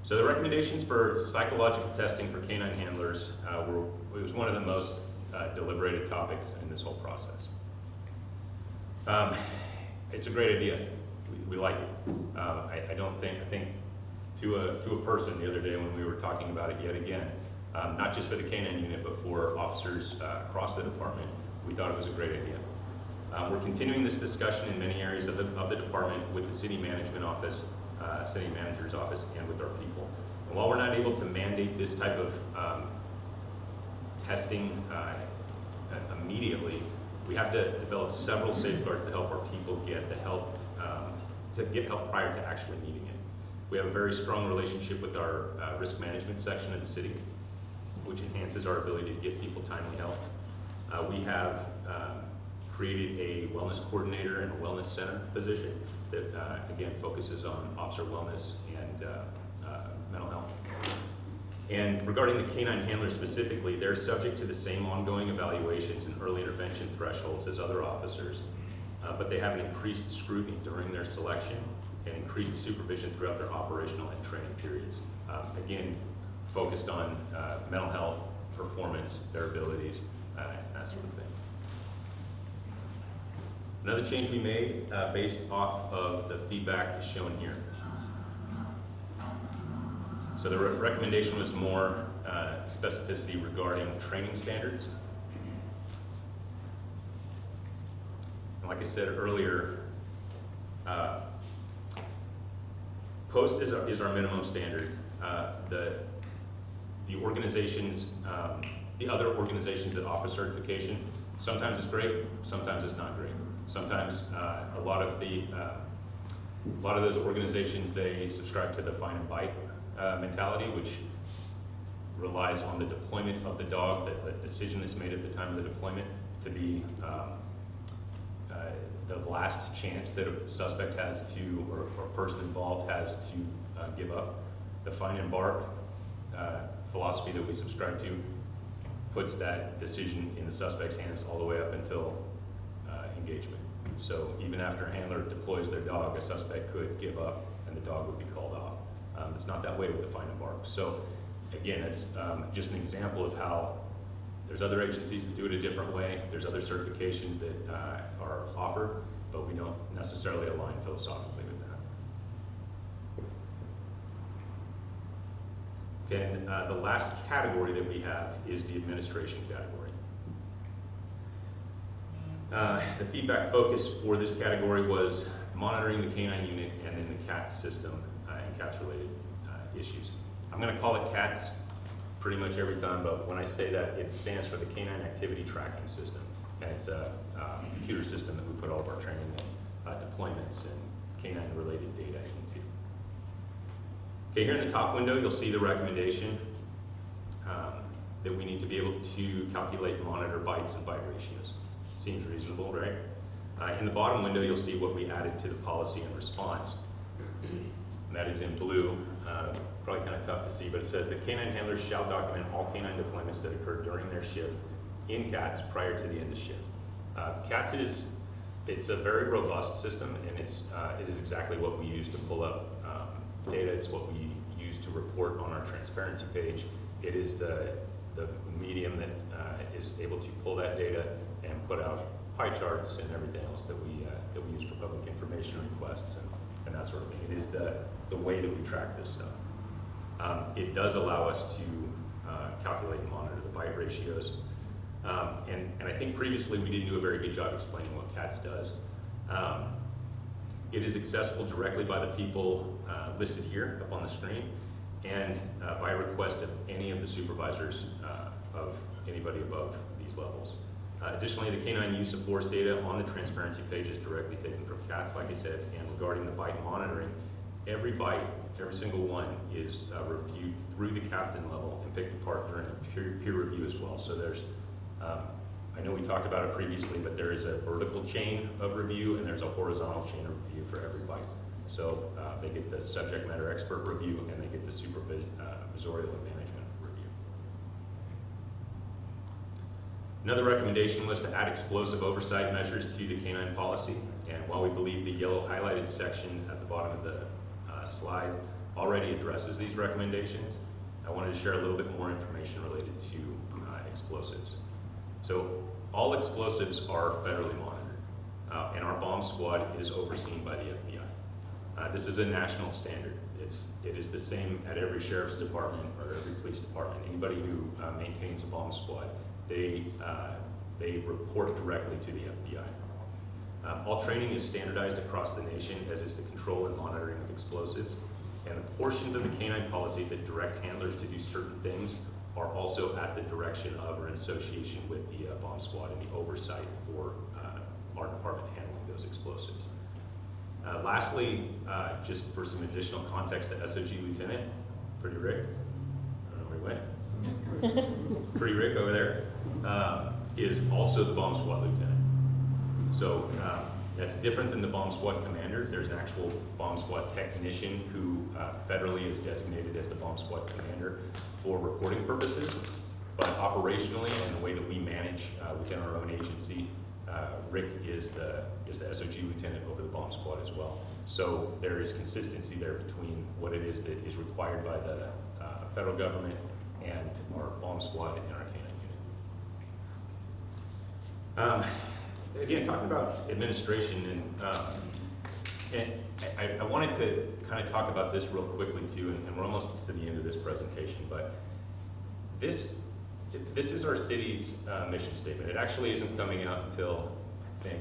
So the recommendations for psychological testing for canine handlers it was one of the most deliberated topics in this whole process. It's a great idea. We like it. I think to a person the other day when we were talking about it yet again, not just for the canine unit, but for officers across the department, we thought it was a great idea. We're continuing this discussion in many areas of the department with the city management office, city manager's office, and with our people. And while we're not able to mandate this type of testing immediately, we have to develop several safeguards to help our people get the help, to get help prior to actually needing it. We have a very strong relationship with our risk management section of the city, which enhances our ability to get people timely help. We have created a wellness coordinator and a wellness center position that, again, focuses on officer wellness and mental health. And regarding the canine handlers specifically, they're subject to the same ongoing evaluations and early intervention thresholds as other officers, but they have an increased scrutiny during their selection and increased supervision throughout their operational and training periods. Again, focused on mental health, performance, their abilities, that sort of thing. Another change we made based off of the feedback is shown here. So the recommendation was more specificity regarding training standards. And like I said earlier, post is our minimum standard. The organizations, the other organizations that offer certification, sometimes it's great, sometimes it's not great. Sometimes a lot of those organizations, they subscribe to the fine and bite mentality, which relies on the deployment of the dog, that the decision is made at the time of the deployment to be the last chance that a suspect has to, or a person involved has to give up. The fine and bark philosophy that we subscribe to puts that decision in the suspect's hands all the way up until engagement. So even after a handler deploys their dog, a suspect could give up and the dog would be called off. It's not that way with the fine and bark. So again, it's just an example of how there's other agencies that do it a different way. There's other certifications that are offered, but we don't necessarily align philosophically with that. Okay, and the last category that we have is the administration category. The feedback focus for this category was monitoring the canine unit and then the CATS system and CATS-related issues. I'm going to call it CATS pretty much every time, but when I say that, it stands for the Canine Activity Tracking System, and it's a computer system that we put all of our training and deployments and canine-related data into. Okay, here in the top window, you'll see the recommendation that we need to be able to calculate and monitor bites and bite ratios. Seems reasonable, right? In the bottom window, you'll see what we added to the policy and response. And that is in blue. Probably kind of tough to see, but it says that canine handlers shall document all canine deployments that occur during their shift in CATS prior to the end of shift. CATS it's a very robust system, and it is exactly what we use to pull up data. It's what we use to report on our transparency page. It is the medium that is able to pull that data and put out pie charts and everything else that we use for public information requests and that sort of thing. It is the way that we track this stuff. It does allow us to calculate and monitor the bite ratios. And I think previously we didn't do a very good job explaining what CATS does. It is accessible directly by the people listed here up on the screen and by request of any of the supervisors of anybody above these levels. Additionally, the canine use of force data on the transparency page is directly taken from CATS, like I said, and regarding the bite monitoring, every bite, every single one is reviewed through the captain level and picked apart during a peer review as well. So there's, I know we talked about it previously, but there is a vertical chain of review and there's a horizontal chain of review for every bite. So they get the subject matter expert review and they get the supervisorial and management review. Another recommendation was to add explosive oversight measures to the canine policy. And while we believe the yellow highlighted section at the bottom of the slide already addresses these recommendations, I wanted to share a little bit more information related to explosives. So all explosives are federally monitored, and our bomb squad is overseen by the FBI. This is a national standard. It is the same at every sheriff's department or every police department. Anybody who maintains a bomb squad, they report directly to the FBI. All training is standardized across the nation, as is the control and monitoring of explosives. And the portions of the canine policy that direct handlers to do certain things are also at the direction of or in association with the bomb squad and the oversight for our department handling those explosives. Lastly, just for some additional context, the SOG lieutenant, Pretty Rick, I don't know where he went. Pretty Rick over there is also the bomb squad lieutenant. So that's different than the bomb squad commander. There's an actual bomb squad technician who federally is designated as the bomb squad commander for reporting purposes. But operationally and the way that we manage within our own agency, Rick is the SOG lieutenant over the bomb squad as well. So there is consistency there between what it is that is required by the federal government and our bomb squad and our canine unit. Again, talking about administration, and I wanted to kind of talk about this real quickly too, and we're almost to the end of this presentation, but This is our city's mission statement. It actually isn't coming out until, I think,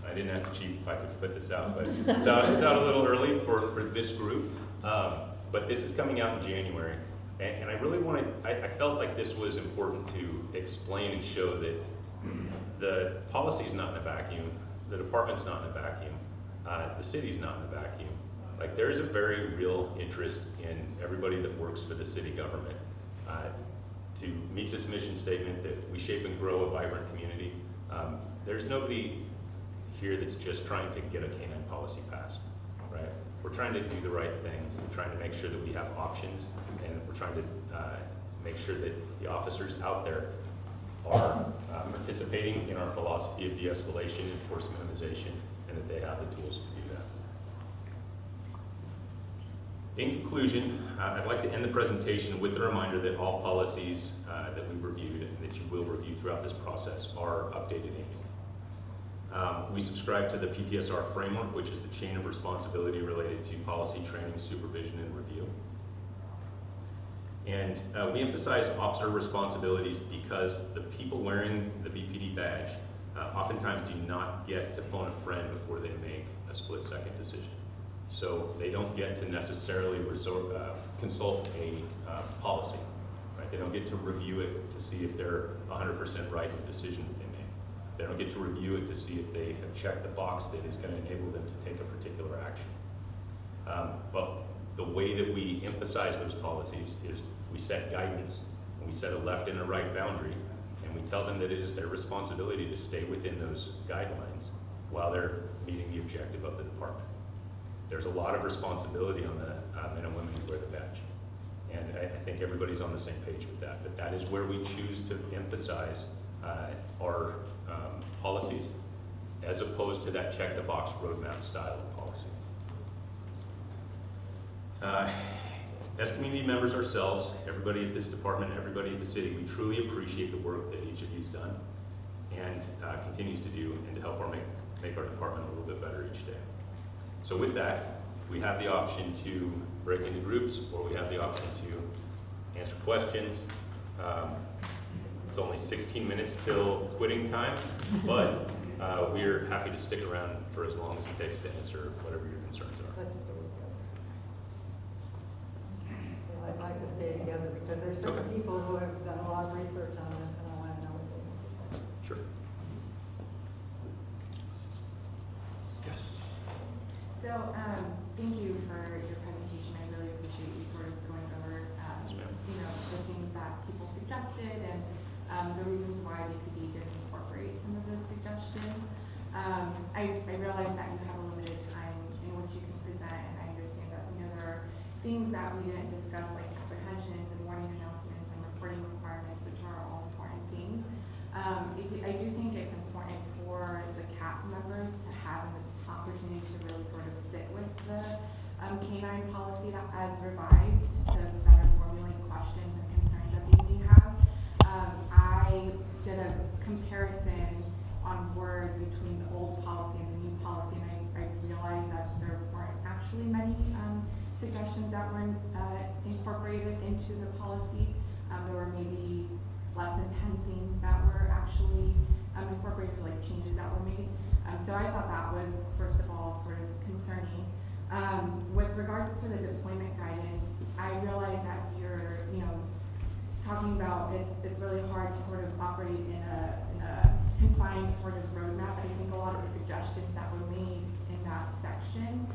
I didn't ask the chief if I could put this out, but it's out a little early for this group. But this is coming out in January. And I really I felt like this was important to explain and show that the policy is not in a vacuum, the department's not in a vacuum, the city's not in a vacuum. Like, there is a very real interest in everybody that works for the city government to meet this mission statement that we shape and grow a vibrant community. There's nobody here that's just trying to get a canine policy passed, right? We're trying to do the right thing. We're trying to make sure that we have options, and we're trying to make sure that the officers out there are participating in our philosophy of de-escalation and force minimization, and that they have the tools to do that. In conclusion, I'd like to end the presentation with the reminder that all policies that we reviewed and that you will review throughout this process are updated annually. We subscribe to the PTSR framework, which is the chain of responsibility related to policy, training, supervision, and review. And we emphasize officer responsibilities because the people wearing the BPD badge oftentimes do not get to phone a friend before they make a split-second decision. So they don't get to necessarily consult a policy, right? They don't get to review it to see if they're 100% right in the decision that they make. They don't get to review it to see if they have checked the box that is going to enable them to take a particular action. But the way that we emphasize those policies is we set guidance, and we set a left and a right boundary, and we tell them that it is their responsibility to stay within those guidelines while they're meeting the objective of the department. There's a lot of responsibility on the men and women who wear the badge. And I think everybody's on the same page with that. But that is where we choose to emphasize our policies, as opposed to that check-the-box roadmap style of policy. As community members ourselves, everybody at this department, everybody at the city, we truly appreciate the work that each of you's done and continues to do, and to help make our department a little bit better each day. So with that, we have the option to break into groups, or we have the option to answer questions. It's only 16 minutes till quitting time, but we're happy to stick around for as long as it takes to answer whatever your concerns are. Let's do it. Yeah, I'd like to stay together because there's certain Okay. people who have done a lot of research on this, and I want to know what they think. Sure. So, thank you for your presentation. I really appreciate you sort of going over, Yes, ma'am. the things that people suggested and the reasons why BPD didn't incorporate some of those suggestions. I realize that you have a limited time in which you can present, and I understand that, there are things that we didn't discuss, like apprehensions and warning announcements and reporting requirements, which are all important things. I do think it's important for the CAP members to have an opportunity to really sort of sit with the canine policy as revised to better formulate questions and concerns that they may have. I did a comparison on Word between the old policy and the new policy, and I realized that there weren't actually many suggestions that were incorporated into the policy. There were maybe less than 10 things that were actually incorporated, like changes that were made. So I thought that was, first of all, sort of concerning. With regards to the deployment guidance, I realize that you're, talking about it's really hard to sort of operate in a confined sort of roadmap. I think a lot of the suggestions that were made in that section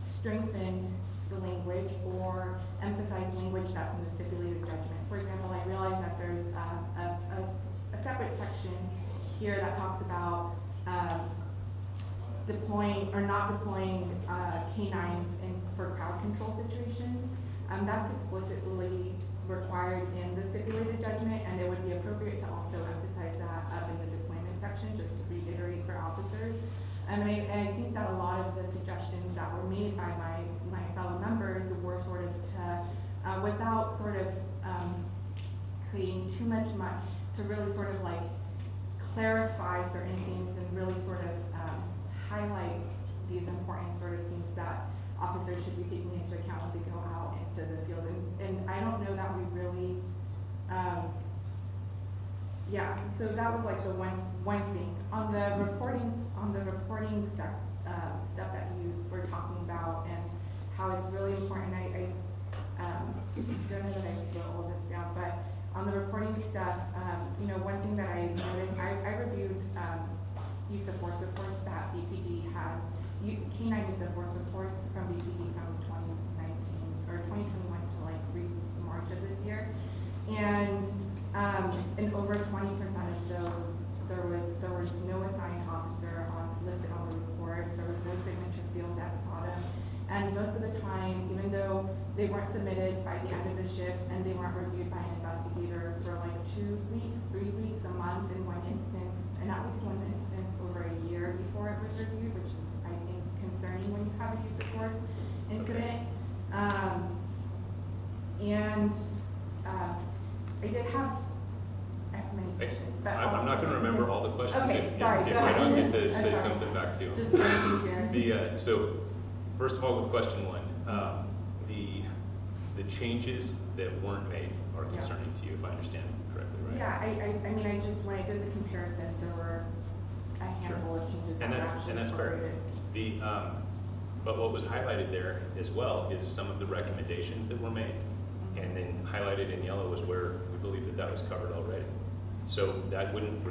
strengthened the language or emphasized language that's in the stipulated judgment. For example, I realize that there's a separate section here that talks about deploying or not deploying canines for crowd control situations. That's explicitly required in the stipulated judgment, and it would be appropriate to also emphasize that up in the deployment section, just to reiterate for officers. And I think that a lot of the suggestions that were made by my fellow members were sort of to, without sort of creating too much, to really sort of like clarify certain things and really sort of highlight these important sort of things that officers should be taking into account when they go out into the field. And I don't know that we really Yeah, so that was like the one thing. On the reporting stuff that you were talking about and how it's really important, I don't know that I wrote all this down, but on the reporting stuff, one thing that I noticed, I reviewed, use of force reports that BPD has, canine use of force reports from BPD from 2019, or 2021 to like March of this year. And over 20% of those, there was no assigned officer listed on the report. There was no signature field at the bottom. And most of the time, even though they weren't submitted by the end of the shift and they weren't reviewed by an investigator for like 2 weeks, 3 weeks, a month in one instance, and at least one instance over a year before it was reviewed, which is, I think, concerning when you have a use of force incident. I did have many questions, but I'm not gonna remember all the questions. Okay, if- sorry, If go I don't ahead. get to I'm say sorry. something back to you. Just going to here. So, first of all, with question one, the changes that weren't made are Yeah. concerning to you, if I understand correctly, right? Yeah, I mean, I just, when I did the comparison, there were a handful of changes that And were that's, actually and that's fair. incorporated. But what was highlighted there as well is some of the recommendations that were made. And then highlighted in yellow is where we believe that that was covered already. So that wouldn't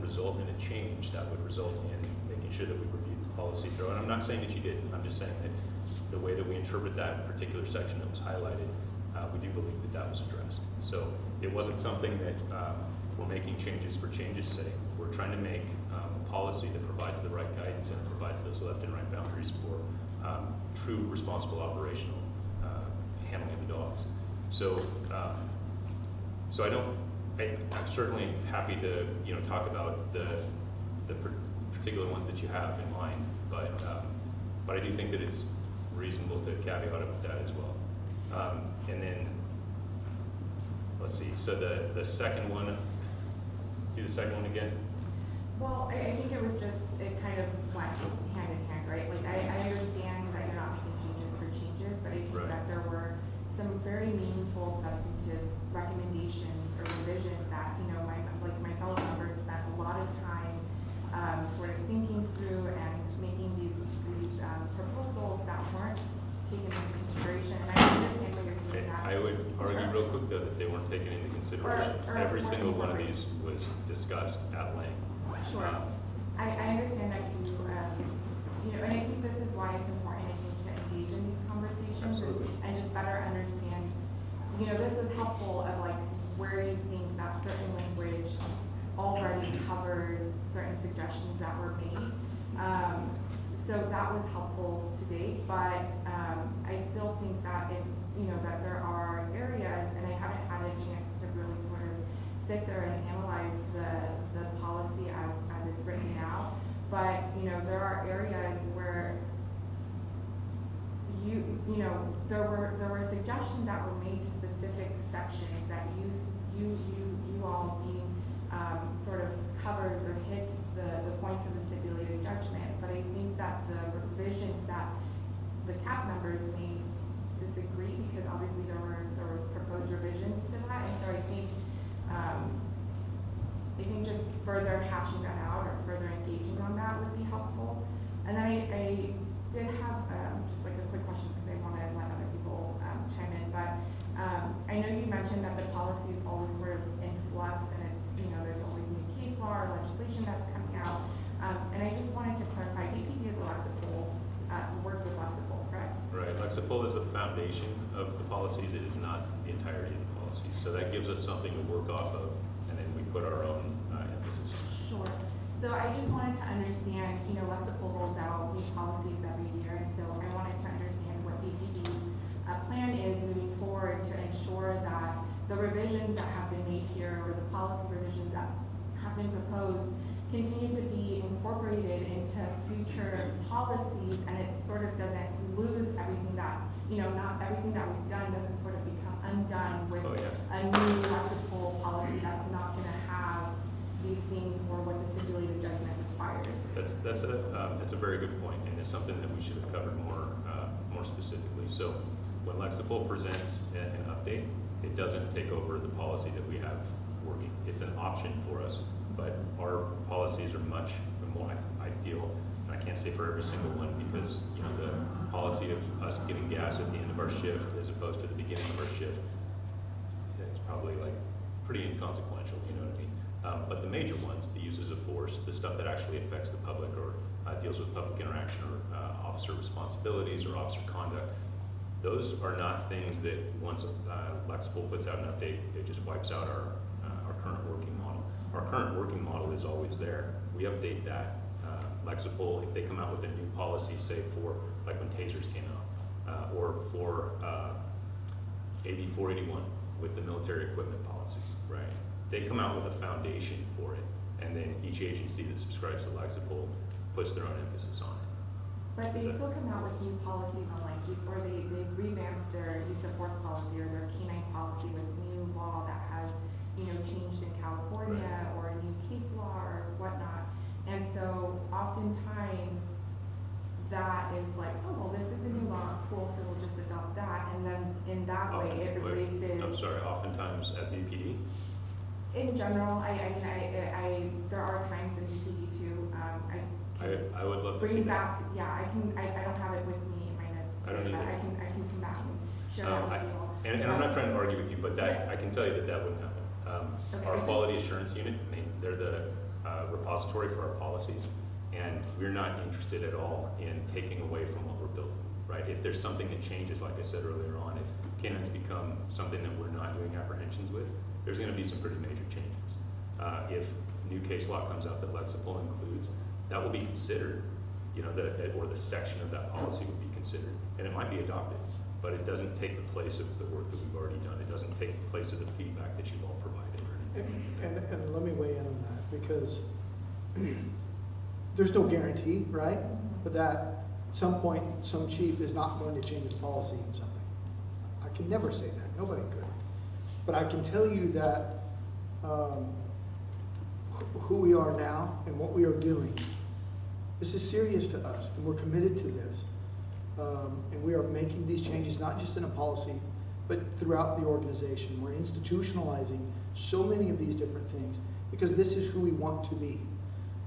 result in a change. That would result in making sure that we reviewed the policy through. And I'm not saying that you didn't. I'm just saying that the way that we interpret that particular section that was highlighted, we do believe that that was addressed. So it wasn't something that we're making changes for changes' sake. We're trying to make a policy that provides the right guidance and provides those left and right boundaries for true responsible operational handling of the dogs. So, I'm certainly happy to talk about the particular ones that you have in mind, but I do think that it's reasonable to caveat it with that as well. And then, let's see, so the second one, do the second one again? Well, I think it was just, it kind of went hand in hand, right? Like, I understand that you're not making changes for changes, but I think Right. that there were some very meaningful substantive recommendations or revisions that, my fellow members spent a lot of time sort of thinking through and making these proposals that weren't taken into consideration. And I understand what you're saying. I would argue real quick though that they weren't taken into consideration. Or Every weren't single one of incorporated. these was discussed at length. Sure. I understand that you, and I think this is why it's important, I think, to engage in these conversations Absolutely. and just better understand, this is helpful of like where you think that certain language already covers certain suggestions that were made. So that was helpful to date, but I still think that it's, that there are areas, and I haven't had a chance to really sort of sit there and analyze the policy as it's written now, but, there are areas where there were suggestions that were made to specific sections that you all deem sort of covers or hits the points of the stipulated judgment, but I think that the revisions that the CAP members may disagree, because obviously there was proposed revisions to that, and so I think just further hashing that out or further engaging on that would be helpful. And then I did have just like a quick question, because I want to let other people chime in, but I know you mentioned that the policy is always sort of in flux, and it's, there's always new case law or legislation that's coming out. And I just wanted to clarify, BPD is a Lexipol, works with Lexipol, correct? Right, Lexipol is a foundation of the policies. It is not the entirety of the policies. So that gives us something to work off of, and then we put our own emphasis. Sure. So I just wanted to understand, Lexipol rolls out new policies every year, and so I wanted to understand what BPD plan is moving forward to ensure that the revisions that have been made here, or the policy revisions that have been proposed, continue to be incorporated into future policies, and it sort of doesn't lose everything that, not everything that we've done doesn't sort of become undone with a new Lexipol policy that's not going to have these things or what the stipulated judgment requires. That's a very good point, and it's something that we should have covered more specifically. So when Lexipol presents an update, It doesn't take over the policy that we have working. It's an option for us, but our policies are much more, I feel, and I can't say for every single one, because, you know, the policy of us getting gas at the end of our shift as opposed to the beginning of our shift, it's probably like pretty inconsequential, you know what I mean? But the major ones, the uses of force, the stuff that actually affects the public or deals with public interaction or officer responsibilities or officer conduct, those are not things that once Lexipol puts out an update, it just wipes out our current working model. Our current working model is always there. We update that. Lexipol, if they come out with a new policy, say for, like when tasers came out, or for AB 481 with the military equipment policy, right? They come out with a foundation for it, and then each agency that subscribes to Lexipol puts their own emphasis on it. But they Is that- still come out with new policies on like use, or they revamp their use of force policy or their canine policy with new law that has, you know, changed in California or a new case law or whatnot. And so oftentimes that is like, oh, well, this is a new law, cool, so we'll just adopt that. And then in that way, it erases. I'm sorry, oftentimes at BPD? In general, I mean, there are times in UPD too, I would love to see bring that. back, yeah, I don't have it with me in my notes I don't today, but either. I can come back and share that with you all. And I'm not trying to argue with you, but that, I can tell you that that wouldn't happen. Okay, Our I just- quality assurance unit, I mean, they're the repository for our policies, and we're not interested at all in taking away from what we're building, right? If there's something that changes, like I said earlier on, if canines become something that we're not doing apprehensions with, there's gonna be some pretty major changes. If new case law comes out that Lexipol includes, that will be considered, you know, or the section of that policy would be considered, and it might be adopted, but it doesn't take the place of the work that we've already done. It doesn't take the place of the feedback that you've all provided or anything. And let me weigh in on that, because there's no guarantee, right? But that at some point, some chief is not going to change his policy in something. I can never say that, nobody could. But I can tell you that who we are now and what we are doing, this is serious to us, and we're committed to this. And we are making these changes, not just in a policy, but throughout the organization. We're institutionalizing so many of these different things, because this is who we want to be.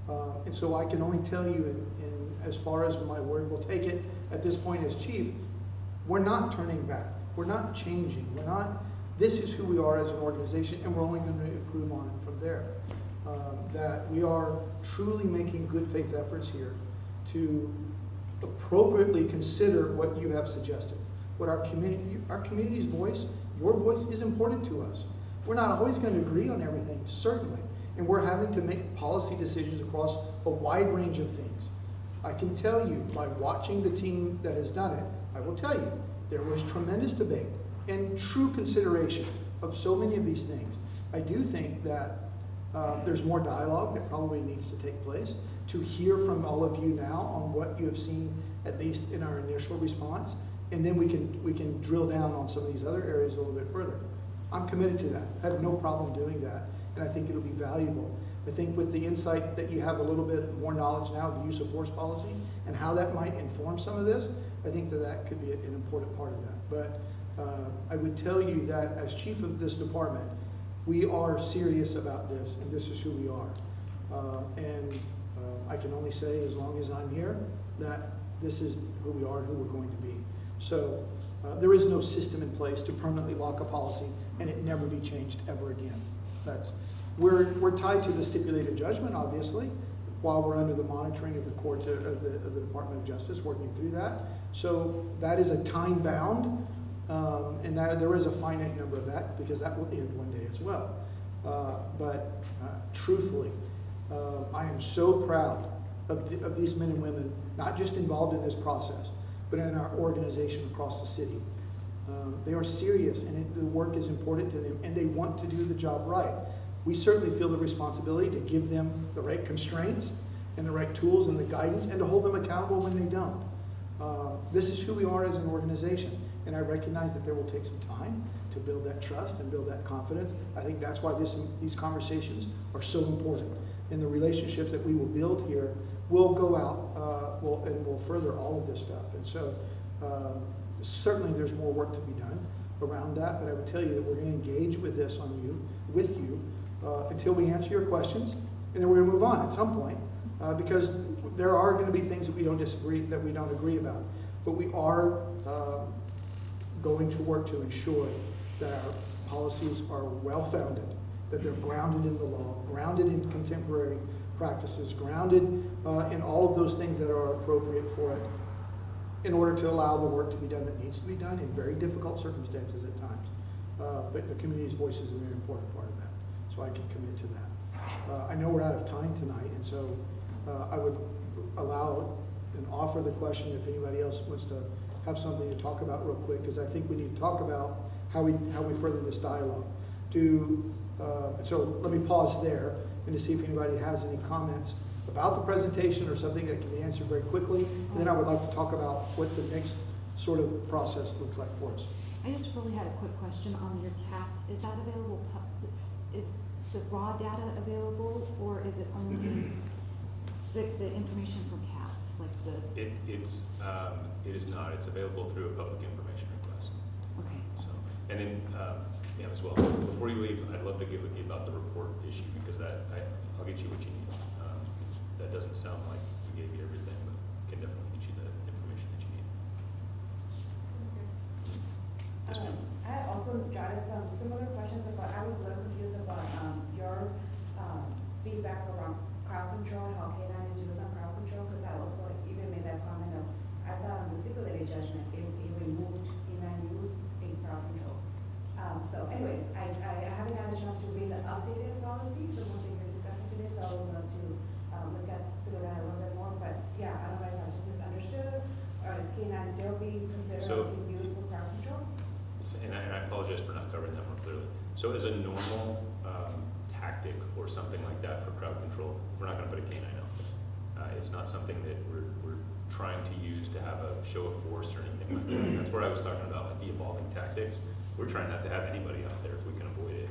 And so I can only tell you, in as far as my word will take it at this point as chief, we're not turning back. We're not changing. This is who we are as an organization, and we're only going to improve on it from there. That we are truly making good faith efforts here to appropriately consider what you have suggested. What our community's voice, your voice, is important to us. We're not always going to agree on everything, certainly. And we're having to make policy decisions across a wide range of things. I can tell you, by watching the team that has done it, I will tell you, there was tremendous debate and true consideration of so many of these things. I do think that there's more dialogue that probably needs to take place to hear from all of you now on what you have seen, at least in our initial response, and then we can drill down on some of these other areas a little bit further. I'm committed to that. I have no problem doing that, and I think it'll be valuable. I think with the insight that you have a little bit more knowledge now of the use of force policy and how that might inform some of this, I think that could be an important part of that. But I would tell you that as chief of this department, we are serious about this, and this is who we are. I can only say, as long as I'm here, that this is who we are and who we're going to be. So there is no system in place to permanently lock a policy and it never be changed ever again. We're tied to the stipulated judgment, obviously, while we're under the monitoring of the court of the Department of Justice, working through that. So that is a time bound, and there is a finite number of that, because that will end one day as well. But truthfully, I am so proud of these men and women, not just involved in this process, but in our organization across the city. They are serious, and the work is important to them, and they want to do the job right. We certainly feel the responsibility to give them the right constraints and the right tools and the guidance, and to hold them accountable when they don't. This is who we are as an organization, and I recognize that there will take some time to build that trust and build that confidence. I think that's why these conversations are so important. And the relationships that we will build here will go out and will further all of this stuff. And so certainly there's more work to be done, around that, but I would tell you that we're gonna engage with this with you, until we answer your questions, and then we're gonna move on at some point, because there are gonna be things that we don't agree about. But we are, going to work to ensure that our policies are well-founded, that they're grounded in the law, grounded in contemporary practices, grounded in all of those things that are appropriate for it, in order to allow the work to be done that needs to be done in very difficult circumstances at times. But the community's voice is a very important part of that, so I can commit to that. I know we're out of time tonight, and so I would allow and offer the question if anybody else wants to have something to talk about real quick, because I think we need to talk about how we further this dialogue. So let me pause there and to see if anybody has any comments about the presentation or something that can be answered very quickly. And then I would like to talk about what the next sort of process looks like for us. I just really had a quick question on your CATs. Is that available, is the raw data available, or is it only the information from CATs, like the? It is not. It's available through a public information request. Okay. So, and then, yeah, as well, before you leave, I'd love to get with you about the report issue, because I'll get you what you need. That doesn't sound like we gave you everything, but can definitely get you the information that you need. Yes, ma'am. I had also jotted some similar questions about, I was a little confused about your feedback around crowd control, how K9 is used on crowd control, because I also even made that comment of, I thought on the stipulated judgment, it removed K9 use in crowd control. So anyways, I haven't had a chance to read the updated policy, the one that you're discussing today, so I would love to look through that a little bit more, but yeah, I don't know if I just misunderstood, or is K9 still being considered being used for crowd control? And I apologize for not covering that more clearly. So as a normal tactic or something like that for crowd control, we're not going to put a canine out there. It's not something that we're trying to use to have a show of force or anything like that. That's where I was talking about, like the evolving tactics. We're trying not to have anybody out there if we can avoid it.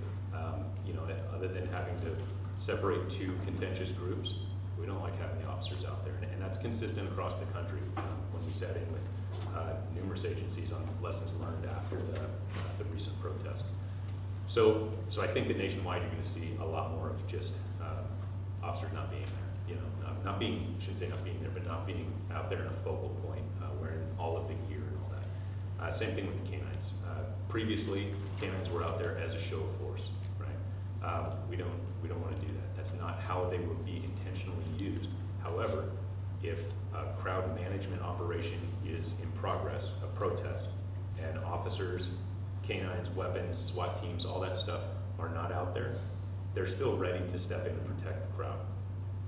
Other than having to separate two contentious groups, we don't like having the officers out there. And that's consistent across the country when we sat in with numerous agencies on lessons learned after the recent protests. So I think that nationwide you're going to see a lot more of just officers not being there. Not being, I shouldn't say not being there, but not being out there in a focal point, wearing all of the gear and all that. Same thing with the canines. Previously, canines were out there as a show of force, right? We don't want to do that. That's not how they would be intentionally used. However, if a crowd management operation is in progress, a protest, and officers, canines, weapons, SWAT teams, all that stuff are not out there, they're still ready to step in and protect the crowd,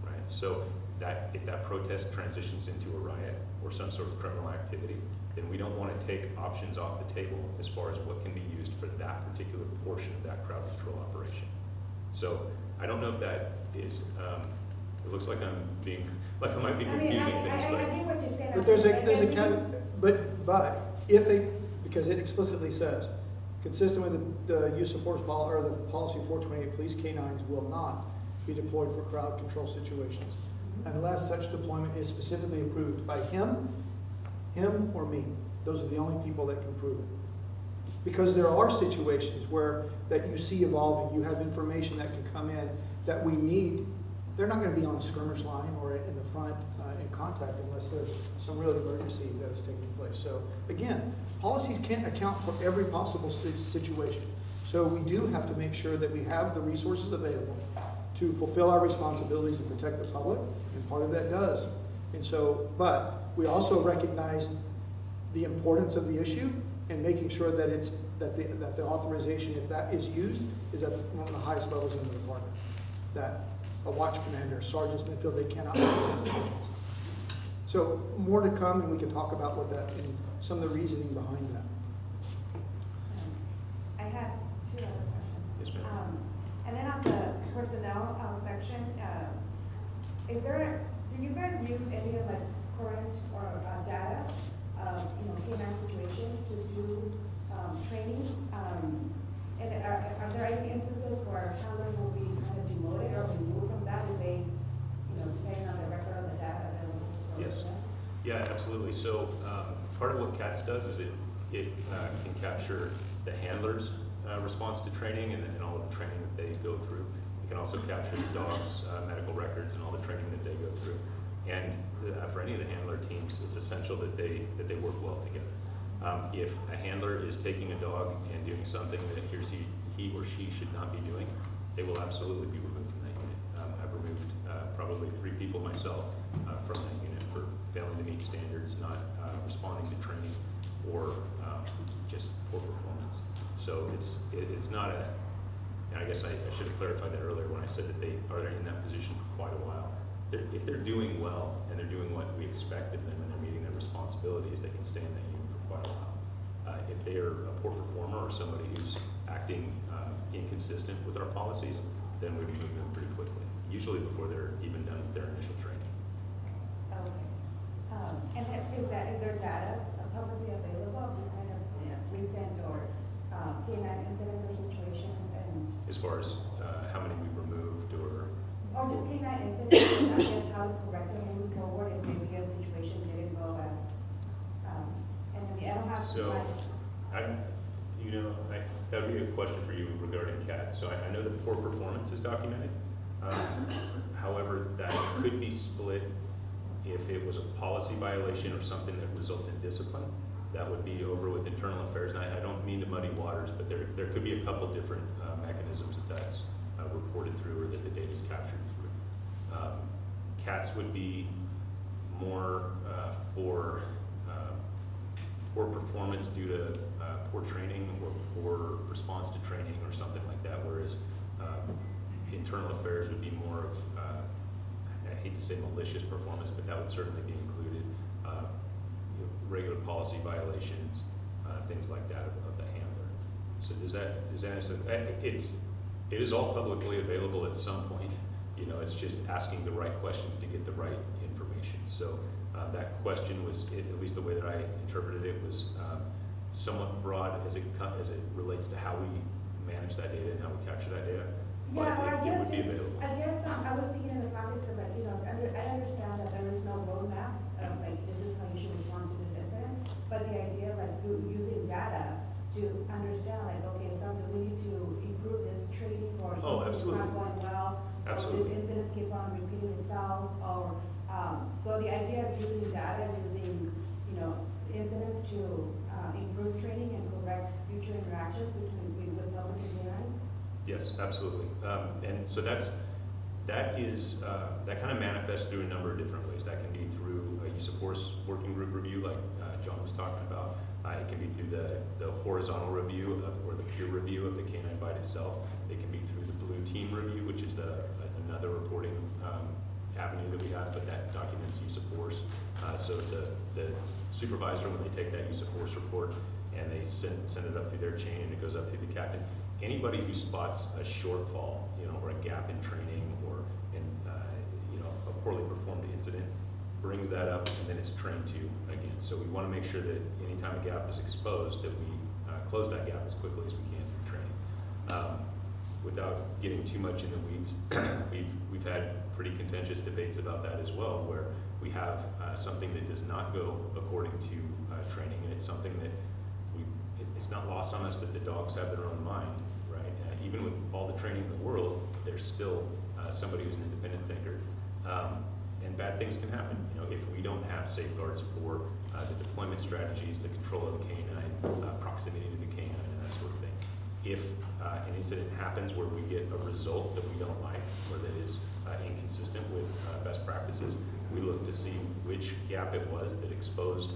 right? So that if that protest transitions into a riot or some sort of criminal activity, then we don't want to take options off the table as far as what can be used for that particular portion of that crowd control operation. So I don't know if that is, it looks like I might be confusing things, I get what you're saying. But there's a but because it explicitly says, consistent with the use of force or the policy 428, police canines will not be deployed for crowd control situations unless such deployment is specifically approved by him or me. Those are the only people that can prove it. Because there are situations that you see evolving, you have information that can come in that we need. They're not going to be on a skirmish line or in the front in contact unless there's some real emergency that is taking place. So again, policies can't account for every possible situation. So we do have to make sure that we have the resources available to fulfill our responsibilities and protect the public, and part of that does. And so, but we also recognize the importance of the issue and making sure that that the authorization, if that is used, is at one of the highest levels in the department. That a watch commander, sergeants in the field, they cannot make those decisions. So more to come, and we can talk about what that and some of the reasoning behind that. I had two other questions. Yes, ma'am. And then on the personnel section, do you guys use any of current or data of K9 situations to do trainings? And are there any instances where handlers will be kind of demoted or removed from that if they, depending on the record of the data available? Yes. Yeah, absolutely. So part of what CATS does is it it can capture the handler's response to training and all of the training that they go through. It can also capture the dog's medical records and all the training that they go through. And for any of the handler teams, it's essential that they work well together. If a handler is taking a dog and doing something that he or she should not be doing, they will absolutely be removed from that unit. I've removed probably 3 people myself from that unit for failing to meet standards, not responding to training, or just poor performance. So it's not a, and I guess I should have clarified that earlier when I said that they are in that position for quite a while. If they're doing well and they're doing what we expect of them and they're meeting their responsibilities, they can stay in that unit for quite a while. If they are a poor performer or somebody who's acting inconsistent with our policies, then we remove them pretty quickly, usually before they're even done with their initial training. Okay. And is there data publicly available of this kind of recent or canine incidents or situations, and As far as how many we've removed or just canine incidents, and I guess how to correct them moving forward if maybe a situation didn't go as, and I mean, I don't have so, that would be a question for you regarding cats. So I know that poor performance is documented. However, that could be split if it was a policy violation or something that results in discipline. That would be over with internal affairs. And I don't mean to muddy waters, but there could be a couple different mechanisms that's reported through or that the data is captured through. Cats would be more for performance due to poor training or poor response to training or something like that, whereas internal affairs would be more of, I hate to say malicious performance, but that would certainly be included. Regular policy violations, things like that of the handler. So does that answer? It is all publicly available at some point. It's just asking the right questions to get the right information. So that question was, at least the way that I interpreted it, was somewhat broad as it relates to how we manage that data and how we capture that data. yeah, But or it would be available. I guess I was thinking in the context of like, I understand that there is no roadmap, like this is how you should respond to this incident, but the idea of like using data to understand like, okay, something we need to improve this training or something's not going well, or this incidents keep on repeating itself, or so the idea of using data, using incidents to improve training and correct future interactions with public and canines. Yes, absolutely. And so that kind of manifests through a number of different ways. That can be through a use of force working group review, like John was talking about. It can be through the horizontal review or the peer review of the canine bite itself. It can be through the blue team review, which is another reporting avenue that we have, but that documents use of force. So the supervisor, when they take that use of force report and they send it up through their chain and it goes up through the captain, anybody who spots a shortfall, or a gap in training or in, a poorly performed incident, brings that up and then it's trained to again. So we want to make sure that anytime a gap is exposed, that we close that gap as quickly as we can through training. Without getting too much in the weeds, we've had pretty contentious debates about that as well, where we have something that does not go according to training, and it's something that it's not lost on us that the dogs have their own mind, right? Even with all the training in the world, there's still somebody who's an independent thinker, and bad things can happen. If we don't have safeguards for the deployment strategies, the control of the canine, proximity to the canine, and that sort of thing. If an incident happens where we get a result that we don't like, or that is inconsistent with best practices, we look to see which gap it was that exposed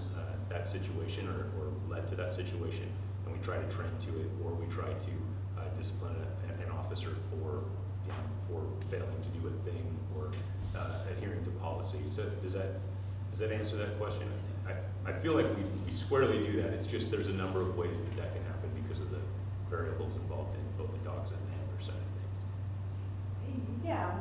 that situation or led to that situation, and we try to train to it, or we try to discipline an officer for failing to do a thing or adhering to policy. So does that answer that question? I feel like we squarely do that. It's just there's a number of ways that can happen because of the variables involved in both the dogs and the handler side of things. Yeah.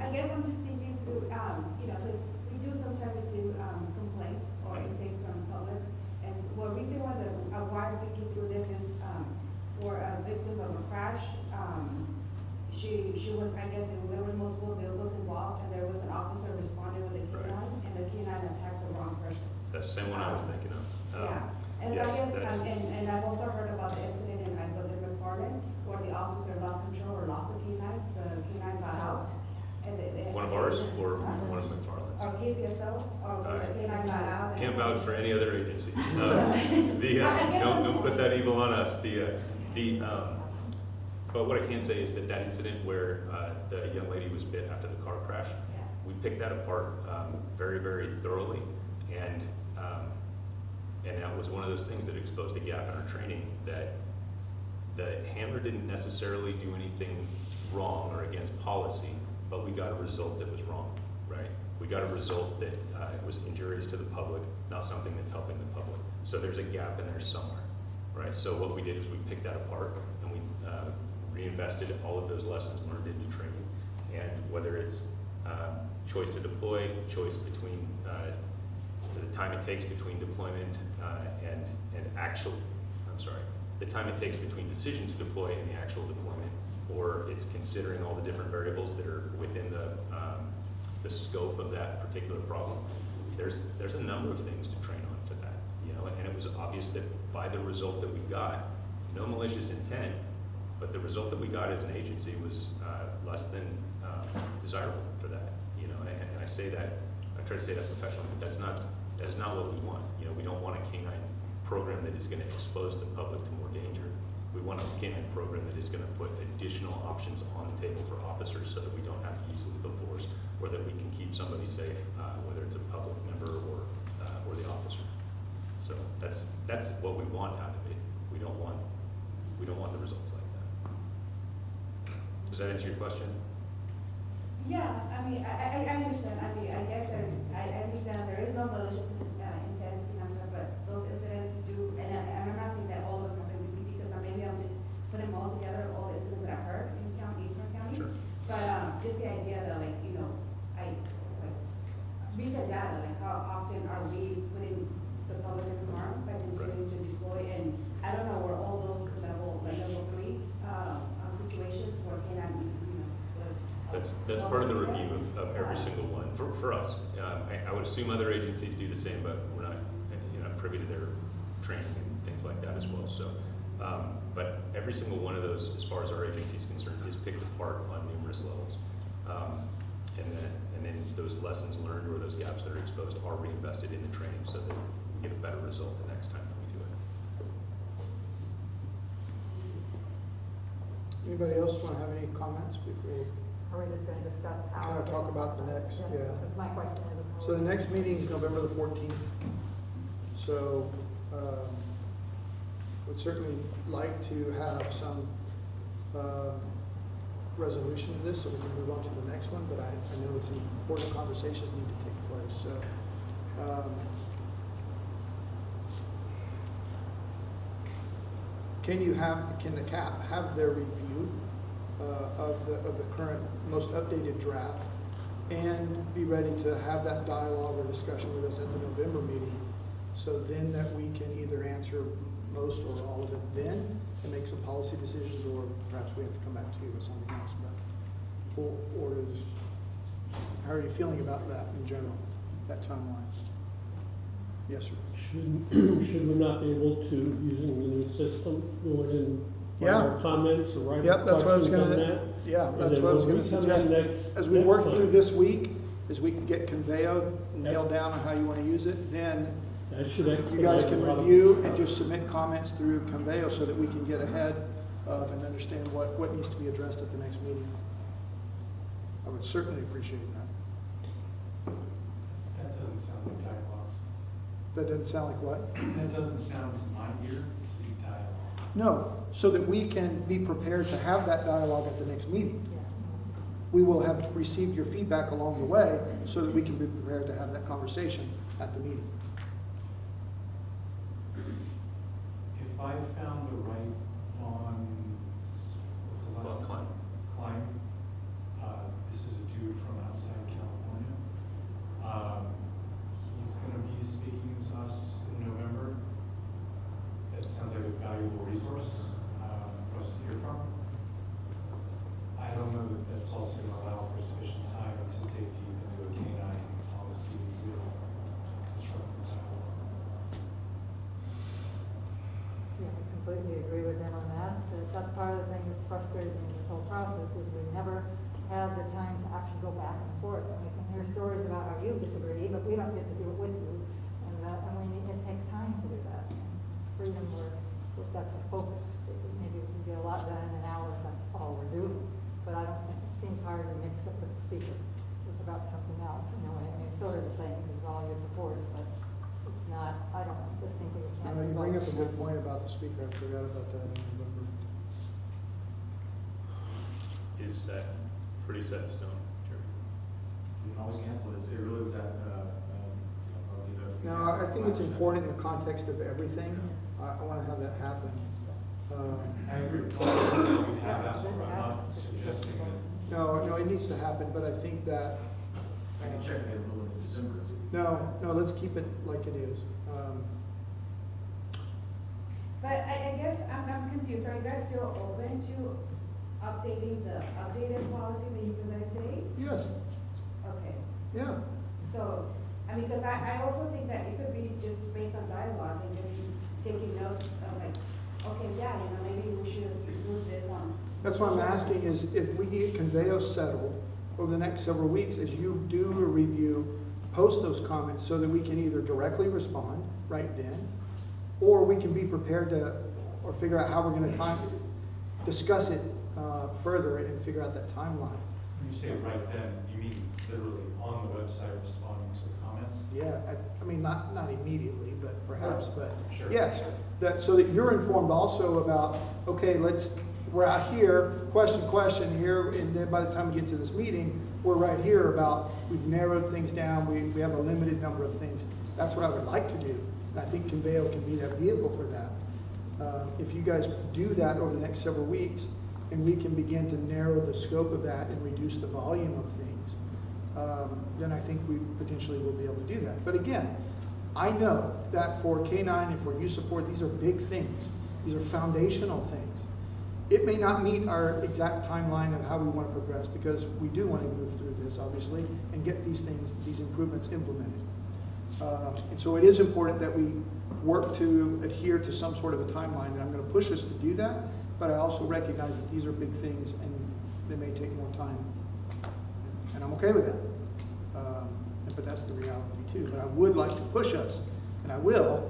I guess I'm just thinking through, because we do sometimes receive complaints or things from the public. And recently why we keep through this is for a victim of a crash. She was, I guess, there were multiple vehicles involved, and there was an officer responding with a canine, and the canine attacked the wrong person. That's the same one I was thinking of. Yeah, And so I Yes, guess, that's- and I've also heard about the incident in, I was in McFarland, where the officer lost control or lost the canine got out. And One of ours or Huh? one of McFarland's? Or KCSO, or when the canine got out. and- Can't vouch for any other agency. I guess Don't I'm put that evil on us. But what I can say is that incident where the young lady was bit after the car crash, Yeah. we picked that apart very, very thoroughly, and that was one of those things that exposed a gap in our training, that the handler didn't necessarily do anything wrong or against policy, but we got a result that was wrong, right? We got a result that was injurious to the public, not something that's helping the public. So there's a gap in there somewhere, right? So what we did was we picked that apart and we reinvested all of those lessons learned into training. And whether it's choice to deploy, choice between the time it takes between deployment and actual, the time it takes between decision to deploy and the actual deployment, or it's considering all the different variables that are within the scope of that particular problem. There's a number of things to train on for that, you know, and it was obvious that by the result that we got, no malicious intent, but the result that we got as an agency was less than desirable for that, you know, and I say that, I try to say that professionally, but that's not what we want. You know, we don't want a canine program that is going to expose the public to more danger. We want a canine program that is going to put additional options on the table for officers so that we don't have to use lethal force, or that we can keep somebody safe, whether it's a public member or the officer. So that's what we want out of it. We don't want the results like that. Does that answer your question? Yeah, I mean, I understand. I mean, I guess I understand there is no malicious intent, but those incidents do, and I'm not saying that all of them happen with me, because maybe I'm just putting them all together, all the incidents that I've heard in County. Sure. But just the idea that, like, you know, recent data, like how often are we putting the public in harm by continuing to deploy, and I don't know where all those level 3 situations where canine, you know, was. That's part of the review of every single one for us. I would assume other agencies do the same, but we're not, you know, privy to their training and things like that as well. So, but every single one of those, as far as our agency is concerned, is picked apart on numerous levels, and then those lessons learned or those gaps that are exposed are reinvested in the training so that we get a better result the next time that we do it. Anybody else want to have any comments before? Are we just gonna discuss how? Kind of talk about the next, yeah. That's my question. is- So the next meeting is November the 14th. So, would certainly like to have some resolution of this so we can move on to the next one, but I know some important conversations need to take place, so. Can the CAP have their review of the current, most updated draft and be ready to have that dialogue or discussion with us at the November meeting? So then that we can either answer most or all of it then and make some policy decisions, or perhaps we have to come back to you with something else. How are you feeling about that in general, that timeline? Yes, sir. Should we not be able to, using the new system, go in and write Yeah. our comments or write Yep, that's what I was questions on gonna, that? yeah, And that's then what I was when gonna we come suggest. in next- As we next work time, through this week, as we can get Conveo nailed down on how you wanna use it, then that should you expedite guys a can lot of review stuff. and just submit comments through Conveo so that we can get ahead of and understand what needs to be addressed at the next meeting. I would certainly appreciate that. That doesn't sound like dialogue. That doesn't sound like what? That doesn't sound to my ear to be dialogue. No, so that we can be prepared to have that dialogue at the next meeting. Yeah. We will have received your feedback along the way so that we can be prepared to have that conversation at the meeting. If I found the right on, what's his last name? Klein. Klein. This is a dude from outside California. He's gonna be speaking to us in November. That sounds like a valuable resource, for us to hear from. I don't know that that's also gonna allow for sufficient time to dig deep into a canine policy with constructive dialogue. completely agree with them on that. That's part of the thing that's frustrating in this whole process, is we never have the time to actually go back and forth. And we can hear stories about how you disagree, but we don't get to do it with you. It takes time to do that. And freedom work, if that's a focus, maybe we can get a lot done in an hour if that's all we're doing. But I don't think, it seems hard to mix it with the speaker. It's about something else, you know, and it's sort of the same as all use of force, but it's not, I don't know, just think that we can't. You bring up a good point about the speaker. I forgot about that in November. Is that pretty set in stone, Jerry? You can always cancel it. It really was that, probably the. No, I think it's important in the context of everything. I want to have that happen. I agree with you have that, so I'm not suggesting that. No, it needs to happen, but I think that, I can check it in December. no, let's keep it like it is. But I guess I'm confused. Are you guys still open to updating the updated policy that you presented today? Yes, Okay. yeah. So, I mean, because I also think that it could be just based on dialogue and just taking notes of like, okay, yeah, you know, maybe we should move this on. That's what I'm asking is if we get Conveo settled over the next several weeks, as you do a review, post those comments so that we can either directly respond right then, or we can be prepared to, or figure out how we're going to discuss it further and figure out that timeline. When you say right then, you mean literally on the website responding to the comments? Yeah, I mean, not immediately, but perhaps, but Sure. yes. So that you're informed also about, okay, we're out here, question here, and then by the time we get to this meeting, we're right here about, we've narrowed things down, we have a limited number of things. That's what I would like to do, and I think Conveo can be that vehicle for that. If you guys do that over the next several weeks, and we can begin to narrow the scope of that and reduce the volume of things, then I think we potentially will be able to do that. But again, I know that for K-9 and for use of force, these are big things. These are foundational things. It may not meet our exact timeline of how we want to progress, because we do want to move through this, obviously, and get these improvements implemented. And so it is important that we work to adhere to some sort of a timeline, and I'm going to push us to do that, but I also recognize that these are big things and they may take more time, and I'm okay with that. But that's the reality too. But I would like to push us, and I will,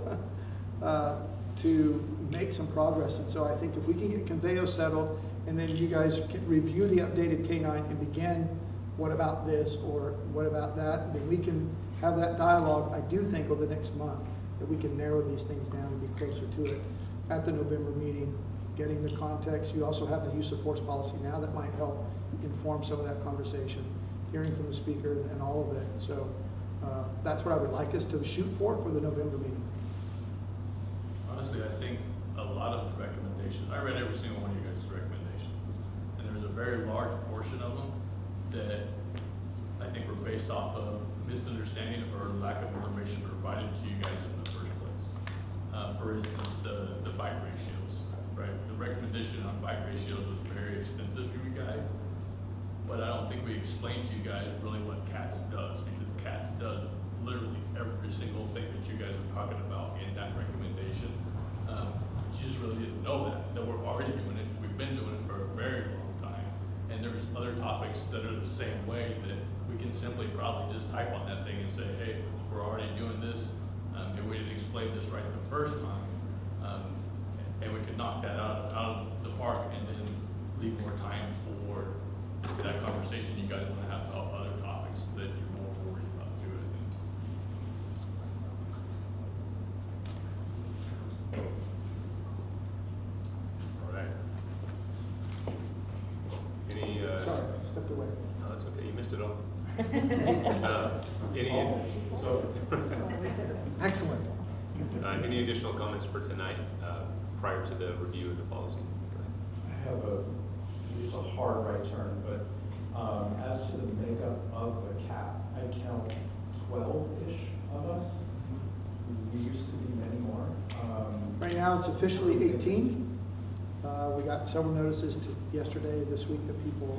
to make some progress. And so I think if we can get Conveo settled, and then you guys can review the updated K-9 and begin, what about this or what about that, then we can have that dialogue, I do think, over the next month, that we can narrow these things down and be closer to it at the November meeting, getting the context. You also have the use of force policy now that might help inform some of that conversation, hearing from the speaker and all of it. So that's what I would like us to shoot for the November meeting. Honestly, I think a lot of the recommendations, I read every single one of you guys' recommendations, and there's a very large portion of them that I think were based off of misunderstanding or lack of information provided to you guys in the first place. For instance, the bike ratios, right? The recommendation on bike ratios was very extensive for you guys, but I don't think we explained to you guys really what CATS does, because CATS does literally every single thing that you guys are talking about in that recommendation. You just really didn't know that we're already doing it. We've been doing it for a very long time. And there's other topics that are the same way that we can simply probably just type on that thing and say, hey, we're already doing this. And we didn't explain this right the first time. And we could knock that out of the park and then leave more time for that conversation you guys want to have about other topics that you're more worried about too, I think. All right. Any, Sorry, I stepped away. no, that's okay, you missed it all. Excellent. Any additional comments for tonight, prior to the review of the policy? I have it's a hard right turn, but as to the makeup of the CAP, I count 12-ish of us. We used to be many more. Right now, it's officially 18. We got several notices yesterday, this week, that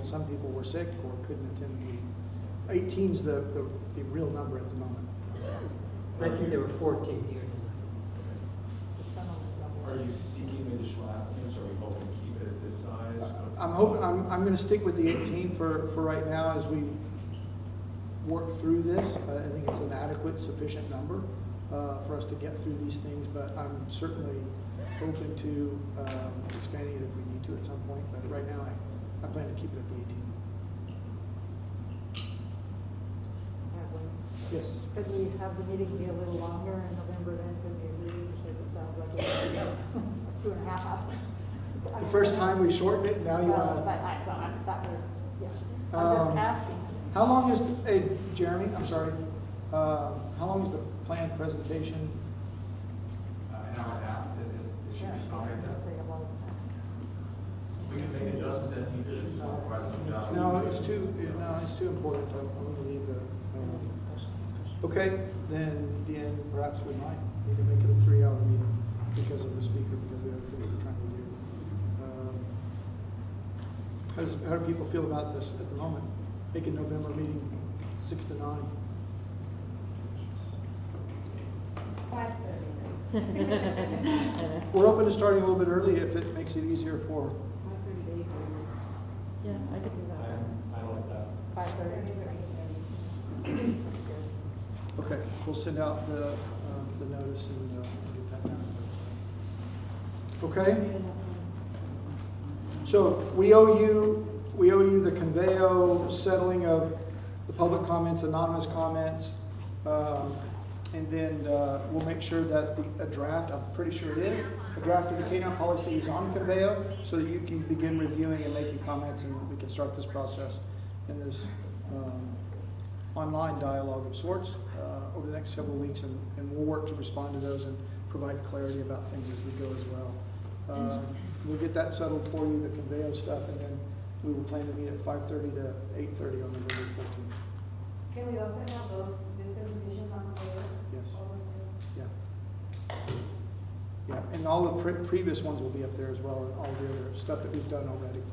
some people were sick or couldn't attend the meeting. 18's the real number at the moment. I think there were 14 here Are Are you seeking additional applicants, or are we hoping to keep it at this size? I'm gonna stick with the 18 for right now as we work through this. I think it's an adequate, sufficient number for us to get through these things, but I'm certainly open to expanding it if we need to at some point. But right now, I plan to keep it at the 18. Yes. Could we have the meeting be a little longer in November then, could we agree, because it sounds like it's 2.5 hours? The first time we shortened it, now you But want to. I thought yeah. I'm just asking. How long is, hey, Jeremy, I'm sorry, how long is the planned presentation? An hour and a half, it should be fine right there. Take a vote. We can make adjustments as needed, if you want to provide some down. No, it's too important. I'm going to leave the, okay, then perhaps we might need to make it a 3-hour meeting because of the speaker, because of the other things we're trying to do. How do people feel about this at the moment? Make a November meeting 6 to 9. 5:30. We're open to starting a little bit early if it makes it easier for. 5:30 to 8:30. Yeah, I could do that. I like that. 5:30. Okay, we'll send out the notice and get that done. Okay? So we owe you the Conveo settling of the public comments, anonymous comments, and then we'll make sure that a draft, I'm pretty sure it is, a draft of the K-9 policy is on Conveo so that you can begin reviewing and making comments, and we can start this process in this online dialogue of sorts over the next several weeks, and we'll work to respond to those and provide clarity about things as we go as well. We'll get that settled for you, the Conveo stuff, and then we will plan to meet at 5:30 to 8:30 on November 14th. Can we also have this presentation on the way? Yes. Yeah. Yeah, and all the previous ones will be up there as well, and all the other stuff that we've done already.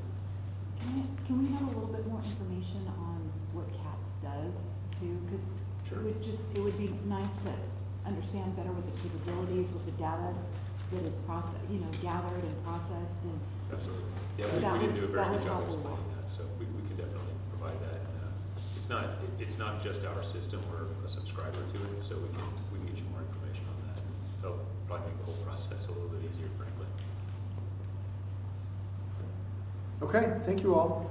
Can we have a little bit more information on what CATS does too? Because it would be nice to understand better what the capabilities, what the data that is gathered and processed and. Absolutely. Yeah, we didn't do a very good job explaining that, so we can definitely provide that. It's not just our system, we're a subscriber to it, so we can get you more information on that. It'll probably make the whole process a little bit easier, frankly. Okay, thank you all.